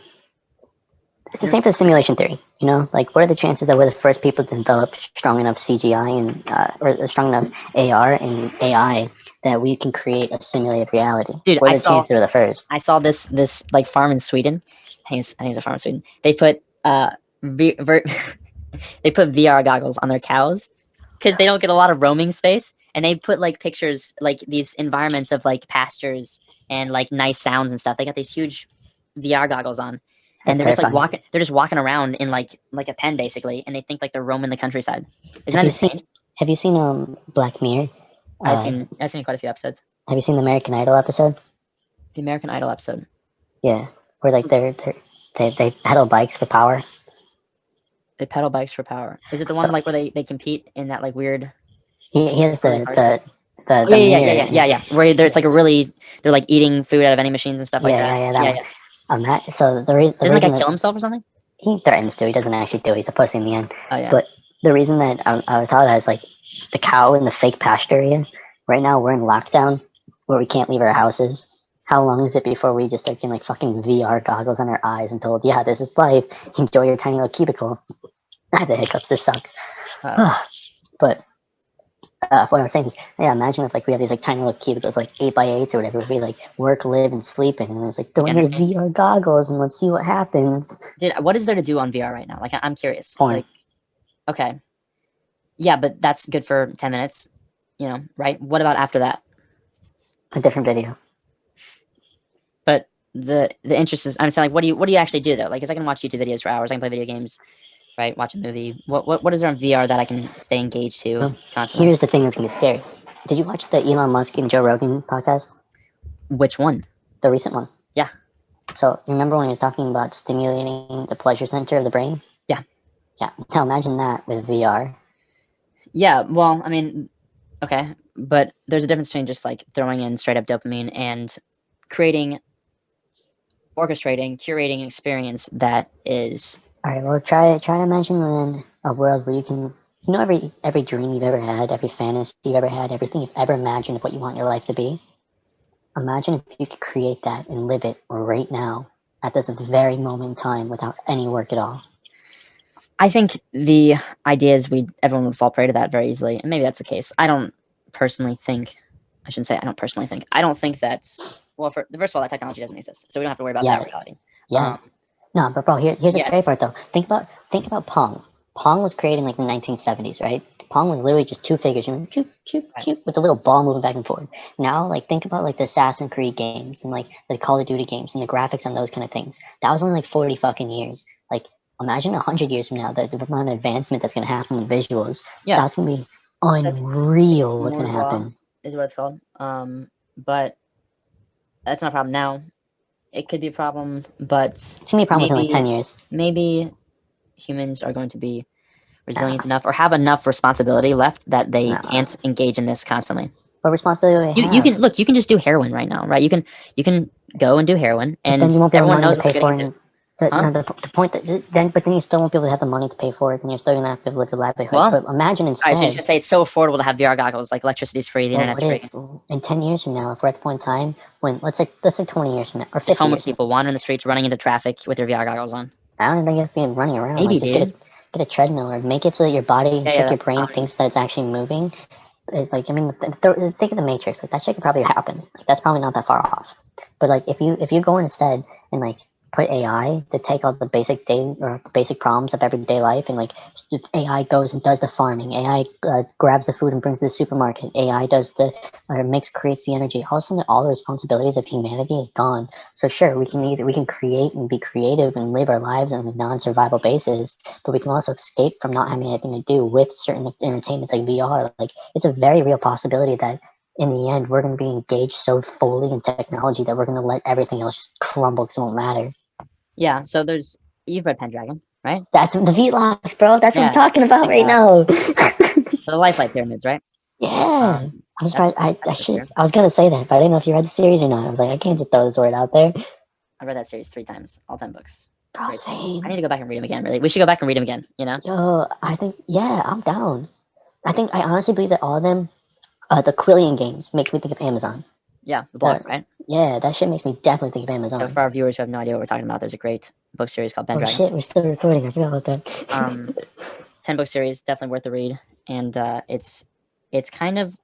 it's the same for the simulation theory. You know, like what are the chances that we're the first people to develop strong enough CGI and or strong enough AR and AI that we can create a simulated reality? Dude, what are the chances we're the first? I saw this like farm in Sweden. I think it's a farm in Sweden. They put they put VR goggles on their cows because they don't get a lot of roaming space, and they put like pictures like these environments of like pastures and like nice sounds and stuff. They got these huge VR goggles on. And they're just like walking. They're just walking around in like a pen, basically, and they think like they're roaming the countryside. Isn't that insane? Have you seen Black Mirror? I've seen quite a few episodes. Have you seen the American Idol episode? The American Idol episode. Yeah, where like they pedal bikes for power. They pedal bikes for power. Is it the one like where they compete in that like weird? He has the yeah. Where it's like they're like eating food out of any machines and stuff like that. Yeah. So the reason doesn't like kill himself or something? He threatens to. He doesn't actually do. He's a pussy in the end. Oh yeah. But the reason that I thought that is like the cow in the fake pasture area. Right now we're in lockdown where we can't leave our houses. How long is it before we just like can like fucking VR goggles on our eyes and told, yeah, this is life. Enjoy your tiny little cubicle. I have the hiccups. This sucks. But what I was saying is, yeah, imagine if like we have these like tiny little cubicles, like 8x8s or whatever. We like work, live, and sleep in, and it's like throw in your VR goggles and let's see what happens. Dude, what is there to do on VR right now? Like, I'm curious. Porn. Like, okay, yeah, but that's good for 10 minutes, you know, right? What about after that? A different video. But the interest is, I'm saying, like, what do you actually do though? Like, 'cause I can watch YouTube videos for hours. I can play video games. Right, watch a movie. What is there on VR that I can stay engaged to constantly? Here's the thing that's gonna be scary. Did you watch the Elon Musk and Joe Rogan podcast? Which one? The recent one. Yeah. So remember when he was talking about stimulating the pleasure center of the brain? Yeah. Yeah. Now imagine that with VR. Yeah. Well, I mean, okay, but there's a difference between just like throwing in straight up dopamine and orchestrating, curating an experience that is. All right, well, try to imagine then a world where you can, you know, every dream you've ever had, every fantasy you've ever had, everything you've ever imagined of what you want your life to be. Imagine if you could create that and live it right now at this very moment in time without any work at all. I think the idea is everyone would fall prey to that very easily, and maybe that's the case. I don't think that's, well, first of all, that technology doesn't exist, so we don't have to worry about that reality. Yeah. No, but bro, here's the scary part though. Think about Pong. Pong was created in like the 1970s, right? Pong was literally just two figures, you know, choop, choop, choop, with a little ball moving back and forth. Now, like, think about like the Assassin's Creed games and like the Call of Duty games and the graphics on those kind of things. That was only like 40 fucking years. Like, imagine 100 years from now, the amount of advancement that's gonna happen with visuals. Yeah, that's gonna be unreal. What's gonna happen is what it's called. But that's not a problem now. It could be a problem, but it's gonna be a problem in like 10 years. Maybe humans are going to be resilient enough or have enough responsibility left that they can't engage in this constantly. What responsibility you can just do heroin right now, right? You can go and do heroin, and then you won't be everyone knows what they're getting into. No, the point that but then you still won't be able to have the money to pay for it, and you're still gonna have to live your livelihood. Well, but imagine All right, so you're instead, just gonna say it's so affordable to have VR goggles, like electricity's free, the well, internet's what free. if in 10 years from now, if we're at the point in time when let's say 20 years from now or Just 50 homeless years, people wandering the streets, running into traffic with their VR goggles on. I don't think it's being running around. Maybe, Like just dude. get a treadmill or make it so that your body, Yeah, just like yeah. your brain, thinks that it's actually moving. It's like, I mean, think of the Matrix. Like that shit could probably happen. Like that's probably not that far off. But like if you go instead and like put AI to take all the basic or the basic problems of everyday life, and like AI goes and does the farming, AI grabs the food and brings to the supermarket, AI does creates the energy. All of a sudden, all the responsibilities of humanity is gone. So sure, we can create and be creative and live our lives on a non-survival basis, but we can also escape from not having anything to do with certain entertainments like VR. Like it's a very real possibility that in the end, we're going to be engaged so fully in technology that we're going to let everything else just crumble because it won't matter. Yeah, so you've read Pendragon, right? That's the V-Locks, bro. That's what I'm Yeah, talking about right now. the lifelike pyramids, right? Yeah. I'm surprised. I that's fair. was going to say that, but I didn't know if you read the series or not. I was like, I can't just throw this word out there. I read that series 3 times, all 10 books. Bro, Great series. same. I need to go back and read them again, really. We should go back and read them again, you know? Yo, I think, yeah, I'm down. I honestly believe that all of them, the Quillian games, makes me think of Amazon. Yeah, the blog, right? Yeah, that shit makes me definitely think of Amazon. So for our viewers who have no idea what we're talking about, there's a great book series called Oh Pendragon. shit, we're still recording. I forgot about that. 10-book series, definitely worth the read. And it's kind of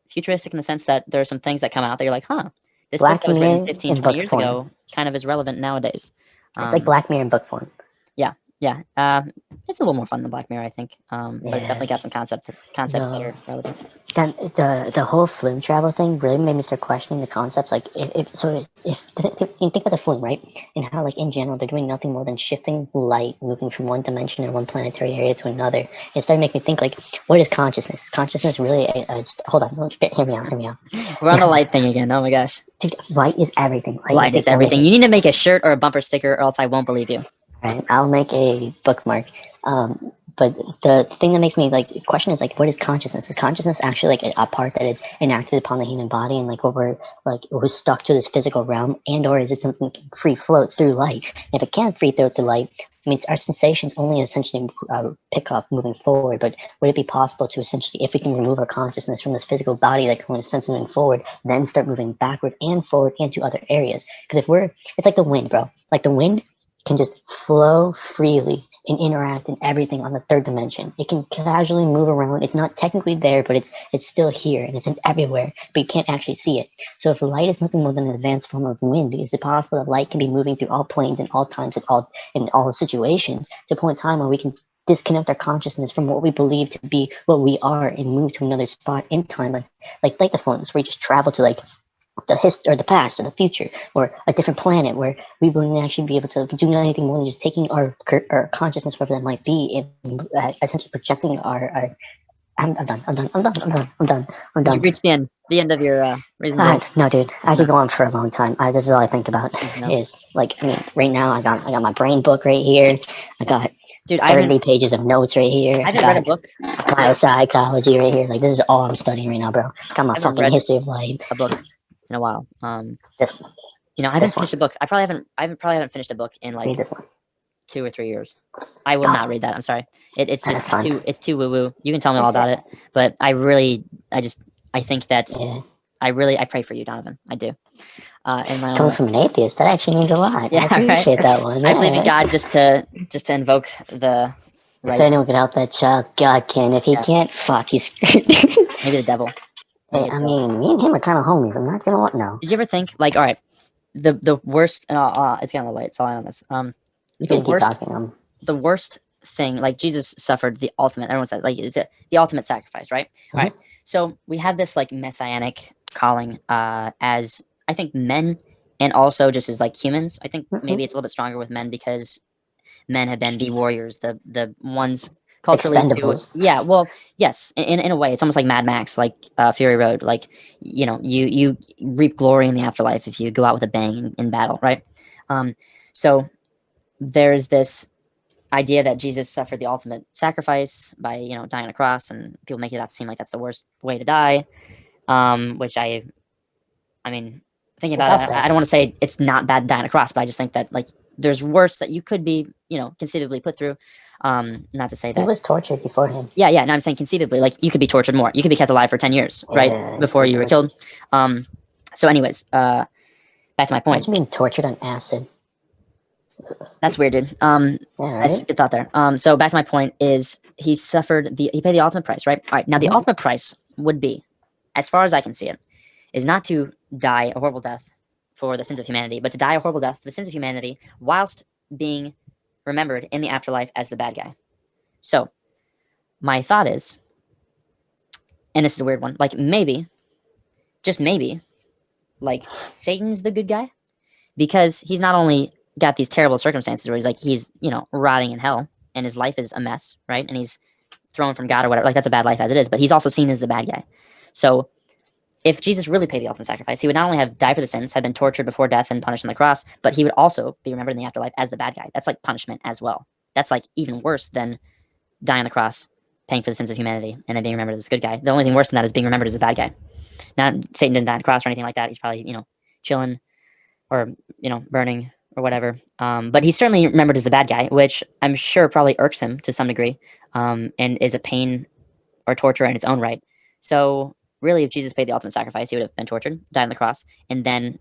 futuristic in the sense that there are some things that come out that you're like, huh, this book that was written 15, 20 years ago kind of is relevant nowadays. It's like Black Mirror in book form. Yeah. It's a little more fun than Black Mirror, I think. But it's definitely got some concepts that are relevant. Then the whole flume travel thing really made me start questioning the concepts. Like, if you think about the flume, right, and how like in general they're doing nothing more than shifting light, moving from one dimension or one planetary area to another. It started making me think, like, what is consciousness? Is consciousness really? Hold on, hear me out. We're on the light thing again. Oh my gosh, dude, light is everything. Light is everything. You need to make a shirt or a bumper sticker, or else I won't believe you. Right, I'll make a bookmark. But the thing that makes me like question is like, what is consciousness? Is consciousness actually like a part that is enacted upon the human body, and like what we're stuck to this physical realm, and or is it something that can free float through light? And if it can't free float through light, I mean, our sensations only essentially pick up moving forward. But would it be possible to essentially, if we can remove our consciousness from this physical body that can sense moving forward, then start moving backward and forward into other areas? Because it's like the wind, bro. Like the wind can just flow freely and interact in everything on the third dimension. It can casually move around. It's not technically there, but it's still here, and it's everywhere, but you can't actually see it. So if light is nothing more than an advanced form of wind, is it possible that light can be moving through all planes and all times and in all situations to a point in time where we can disconnect our consciousness from what we believe to be what we are and move to another spot in time, like the films where you just travel to like the history or the past or the future or a different planet where we wouldn't actually be able to do anything more than just taking our consciousness, wherever that might be, and essentially projecting our I'm done. You reached the end of your reason. No, dude, I could go on for a long time. This is all I think about. No. Is like, I mean, right now I got my brain book right here. I got 30 pages of notes right here. I haven't read a book. Biopsychology right here. Like, this is all I'm studying right now, bro. Got my fucking history of light. A book in a while. This one. I haven't finished a book. I probably haven't finished a book in like 2 or 3 years. I will not read that. I'm sorry. It's just too woo woo. You can tell me all about it, but I think that I pray for you, Donovan. I do. Coming from an atheist, that actually means a lot. Yeah, I appreciate that one. I believe in God just to invoke the right. If anyone could help that child, God can. If he can't, fuck, he's maybe the devil. Hey, I mean, me and him are kind of homies. I'm not gonna no. Did you ever think, like, all right, the worst? It's getting a little late. So I on this. You can keep talking. The worst thing, like Jesus suffered the ultimate. Everyone said, like, it's the ultimate sacrifice, right? Mm-hmm. All right. So we have this like messianic calling, as I think men, and also just as like humans. I think maybe it's a little bit stronger with men because men have been the warriors, the ones culturally yeah, well, yes, in a way it's almost like Mad Max, like Fury Road, like you reap glory in the afterlife if you go out with a bang in battle, right? So there's this idea that Jesus suffered the ultimate sacrifice by dying on a cross, and people make it out seem like that's the worst way to die, which I mean, thinking It's about up it, there. I don't want to say it's not bad dying on a cross, but I just think that like there's worse that you could be, conceivably put through. Not to say He that. was tortured beforehand. Yeah, yeah. No, I'm saying conceivably, like you could be tortured more. You could be kept alive for 10 years, right, Yeah, before you were killed. So, anyways, back to my point. Imagine being tortured on acid. That's weird, dude. Yeah, That's right? good thought there. So back to my point is he paid the ultimate price, right? All right. Now the Mhm. ultimate price would be, as far as I can see it, is not to die a horrible death for the sins of humanity, but to die a horrible death for the sins of humanity whilst being remembered in the afterlife as the bad guy. So my thought is, and this is a weird one, like maybe, just maybe, like Satan's the good guy because he's not only got these terrible circumstances where he's rotting in hell and his life is a mess, right? And he's thrown from God or whatever. Like that's a bad life as it is, but he's also seen as the bad guy. So if Jesus really paid the ultimate sacrifice, he would not only have died for the sins, have been tortured before death and punished on the cross, but he would also be remembered in the afterlife as the bad guy. That's like punishment as well. That's like even worse than dying on the cross, paying for the sins of humanity, and then being remembered as a good guy. The only thing worse than that is being remembered as a bad guy. Not Satan didn't die on the cross or anything like that. He's probably, chilling or, burning or whatever. But he's certainly remembered as the bad guy, which I'm sure probably irks him to some degree, and is a pain or torture in its own right. So really, if Jesus paid the ultimate sacrifice, he would have been tortured, died on the cross, and then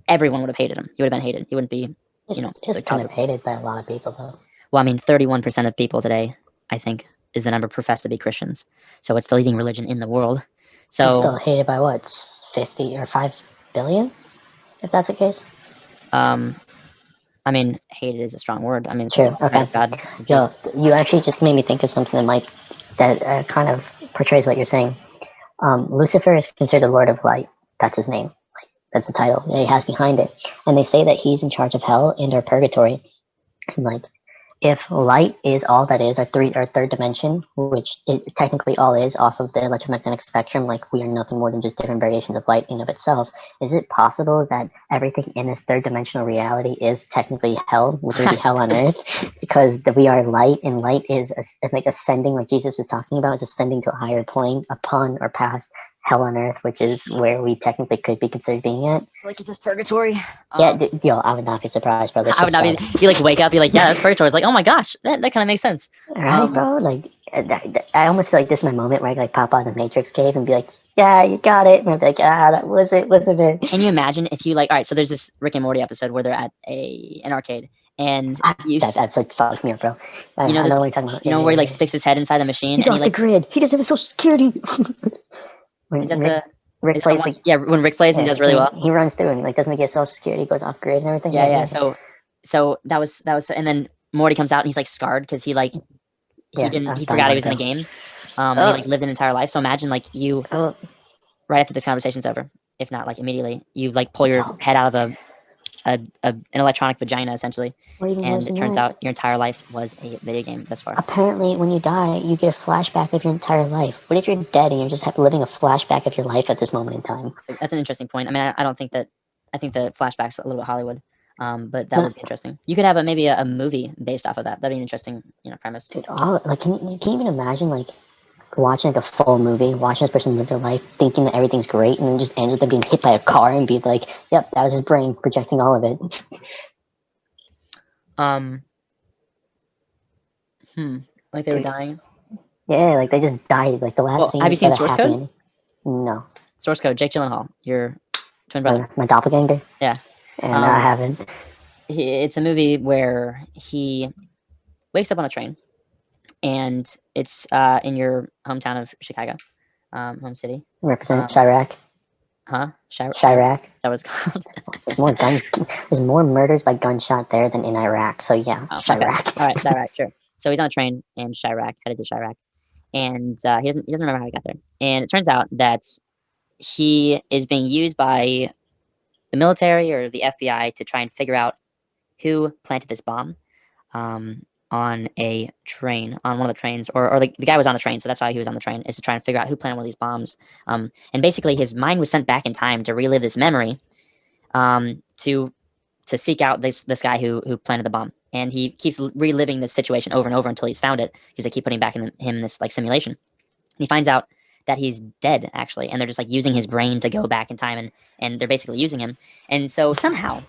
everyone would have hated him. He would have been hated. He wouldn't be, He's the kind cause of of. hated by a lot of people, though. Well, I mean, 31% of people today, I think, is the number professed to be Christians. So it's the leading religion in the world. He's So still hated by what, 50 or 5 billion, if that's the case? I mean, hated is a strong word. I mean, it's True. the Okay. of God, Yo, Jesus. you actually just made me think of something that kind of portrays what you're saying. Lucifer is considered the Lord of Light. That's his name. That's the title that he has behind it. And they say that he's in charge of hell and or purgatory. And like, if light is all that is, our third dimension, which it technically all is off of the electromagnetic spectrum, like we are nothing more than just different variations of light in of itself, is it possible that everything in this third dimensional reality is technically hell, which would be hell on earth? Because we are light, and light is like ascending, like Jesus was talking about, is ascending to a higher plane upon or past hell on earth, which is where we technically could be considered being at. Like, is this purgatory? Yeah, yo, I would not be surprised, bro. This I would shit not be. sucks. You like wake up, you're like, yeah, that's purgatory. It's like, oh my gosh, that kind of makes sense. Right, bro? Like, I almost feel like this is my moment where I like pop out of the Matrix cave and be like, yeah, you got it. And I'd be like, that was it, wasn't it? Can you imagine if you like, all right, so there's this Rick and Morty episode where they're at an arcade and That's like fucked me up, bro. I know what you're talking about. where he like sticks his head inside the machine He's and off he like the grid. He doesn't have Social Security. is that Rick plays like, yeah, when Rick plays and does really well. He runs through and like doesn't get Social Security, goes off grid and everything. Yeah. So that was, and then Morty comes out and he's like scarred because he forgot he was in the game. And he like lived an entire life. So imagine like you right after this conversation's over, if not like immediately, you like pull your head out of an electronic vagina essentially, and it turns out your entire life was a video game thus far. Apparently, when you die, you get a flashback of your entire life. What if you're dead and you're just living a flashback of your life at this moment in time? So that's an interesting point. I mean, I don't think that. I think the flashback's a little bit Hollywood, but that would be interesting. You could have maybe a movie based off of that. That'd be an interesting premise. Dude, can you even imagine like watching like a full movie, watching this person live their life, thinking that everything's great, and then just ends with them being hit by a car and be like, "Yep, that was his brain projecting all of it." Like they were dying. Yeah, like they just died. Like the last scene. Have you seen Source Code? No. Source Code. Jake Gyllenhaal, your twin brother. My doppelganger. Yeah. And I haven't. It's a movie where he wakes up on a train, and it's in your hometown of Chicago, home city. Represent Chirac. Huh? Chirac. Is that what it's called? There's more murders by gunshot there than in Iraq. So yeah, Chirac. Okay. All right, Chirac, sure. So he's on a train in Chirac, headed to Chirac, and he doesn't remember how he got there. And it turns out that he is being used by the military or the FBI to try and figure out who planted this bomb on a train, on one of the trains, or the guy was on a train, so that's why he was on the train, is to try and figure out who planted one of these bombs. And basically his mind was sent back in time to relive this memory, to seek out this guy who planted the bomb. And he keeps reliving this situation over and over until he's found it, because they keep putting back him in this like simulation. And he finds out that he's dead actually, and they're just like using his brain to go back in time, and they're basically using him. And so somehow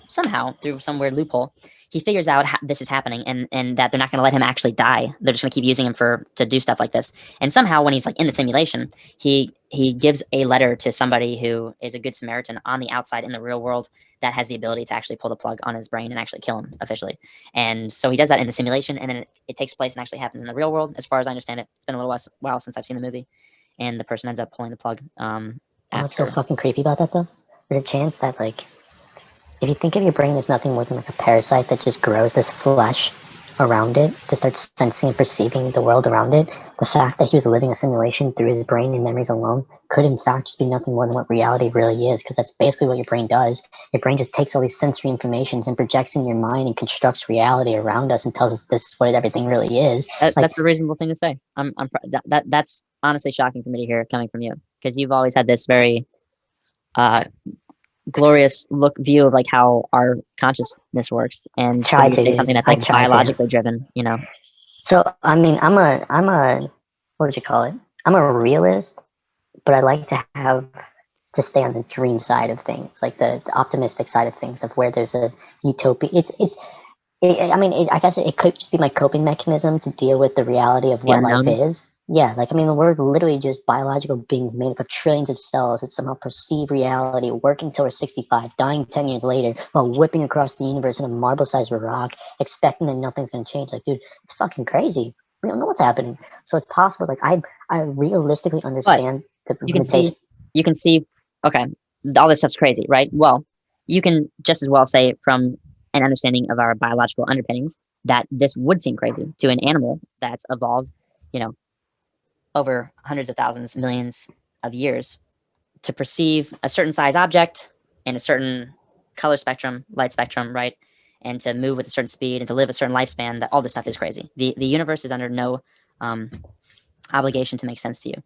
through some weird loophole, he figures out this is happening, and that they're not going to let him actually die. They're just going to keep using him to do stuff like this. And somehow when he's like in the simulation, he gives a letter to somebody who is a good Samaritan on the outside in the real world that has the ability to actually pull the plug on his brain and actually kill him officially. And so he does that in the simulation, and then it takes place and actually happens in the real world, as far as I understand it. It's been a little while since I've seen the movie, and the person ends up pulling the plug. What's so fucking creepy about that, though? There's a chance that, like, if you think of your brain as nothing more than like a parasite that just grows this flesh around it to start sensing and perceiving the world around it, the fact that he was living a simulation through his brain and memories alone could in fact just be nothing more than what reality really is, because that's basically what your brain does. Your brain just takes all these sensory informations and projects in your mind and constructs reality around us and tells us this is what everything really is. That's a reasonable thing to say. That's honestly shocking for me to hear coming from you, because you've always had this very glorious view of like how our consciousness works, and Try to, something that's like biologically driven, you know. So I mean, I'm a what would you call it? I'm a realist, but I like to stay on the dream side of things, like the optimistic side of things, of where there's a utopia. I guess it could just be my coping mechanism to deal with the reality of what life is. Yeah, like, I mean, we're literally just biological beings made up of trillions of cells that somehow perceive reality, working till we're 65, dying 10 years later, while whipping across the universe in a marble-sized rock, expecting that nothing's going to change. Like, dude, it's fucking crazy. We don't know what's happening. So it's possible, like, I realistically understand the limitation. You can see, okay, all this stuff's crazy, right? Well, you can just as well say from an understanding of our biological underpinnings that this would seem crazy to an animal that's evolved, you know, over hundreds of thousands, millions of years to perceive a certain size object in a certain color spectrum, light spectrum, right? And to move with a certain speed and to live a certain lifespan, that all this stuff is crazy. The universe is under no obligation to make sense to you,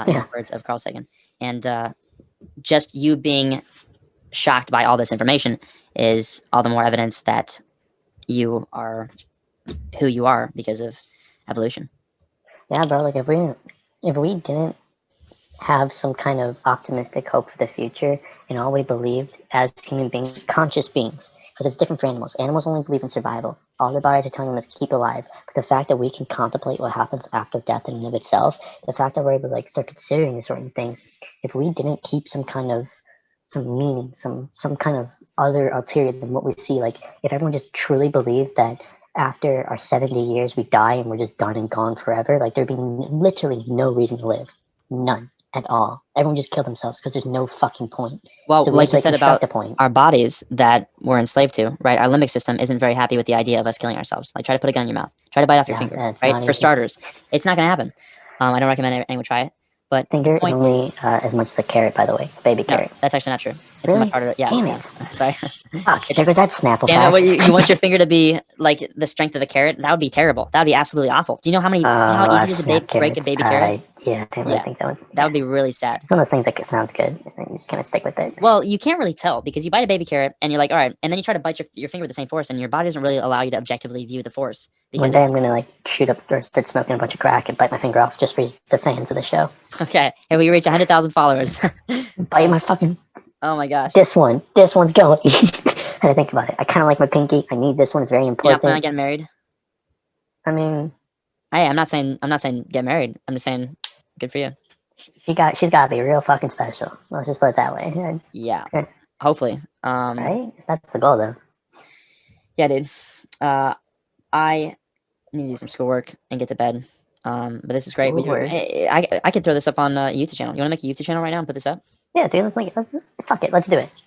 in the words of Carl Sagan. And just you being shocked by all this information is all the more evidence that you are who you are because of evolution. Yeah, bro, like if we didn't have some kind of optimistic hope for the future and all we believed as human beings, conscious beings, because it's different for animals. Animals only believe in survival. All their bodies are telling them is keep alive. But the fact that we can contemplate what happens after death in and of itself, the fact that we're able to like start considering these certain things, if we didn't keep some kind of some meaning, some kind of other ulterior than what we see, like if everyone just truly believed that after our 70 years we die and we're just done and gone forever, like there'd be literally no reason to live. None at all. Everyone just kill themselves because there's no fucking point. Well, So like you like, said construct about a point. our bodies that we're enslaved to, right? Our limbic system isn't very happy with the idea of us killing ourselves. Like, try to put a gun in your mouth. Try to bite off your finger, That's right? not For easy. starters, it's not going to happen. I don't recommend anyone try it. But Finger is only as much as a carrot, by the way. Baby carrot. That's actually not true. It's Really? much harder. Yeah. Damn yeah. it. Sorry. Fuck, there goes that Snapple Damn it! fact. Well, you want your finger to be like the strength of a carrot? That would be terrible. That would be absolutely awful. Do you know how many? You know how easy it is to break a baby carrot? Yeah, I didn't really think that would. That would be really sad. It's one of those things that sounds good, and you just kind of stick with it. Well, you can't really tell because you bite a baby carrot and you're like, all right, and then you try to bite your finger with the same force, and your body doesn't really allow you to objectively view the force. One day I'm gonna like shoot up or start smoking a bunch of crack and bite my finger off just for the fans of the show. Okay, and we reach 100,000 followers. Bite my fucking. Oh my gosh. This one's going. I had to think about it. I kind of like my pinky. I need this one. It's very important. You're not planning on getting married? I mean, hey, I'm not saying get married. I'm just saying, good for you. She's got to be real fucking special. Let's just put it that way. Yeah. Hopefully. Right? That's the goal, though. Yeah, dude. I need to do some schoolwork and get to bed. But this is great. I could throw this up on a YouTube channel. You want to make a YouTube channel right now and put this up? Yeah, dude. Let's make it. Fuck it. Let's do it.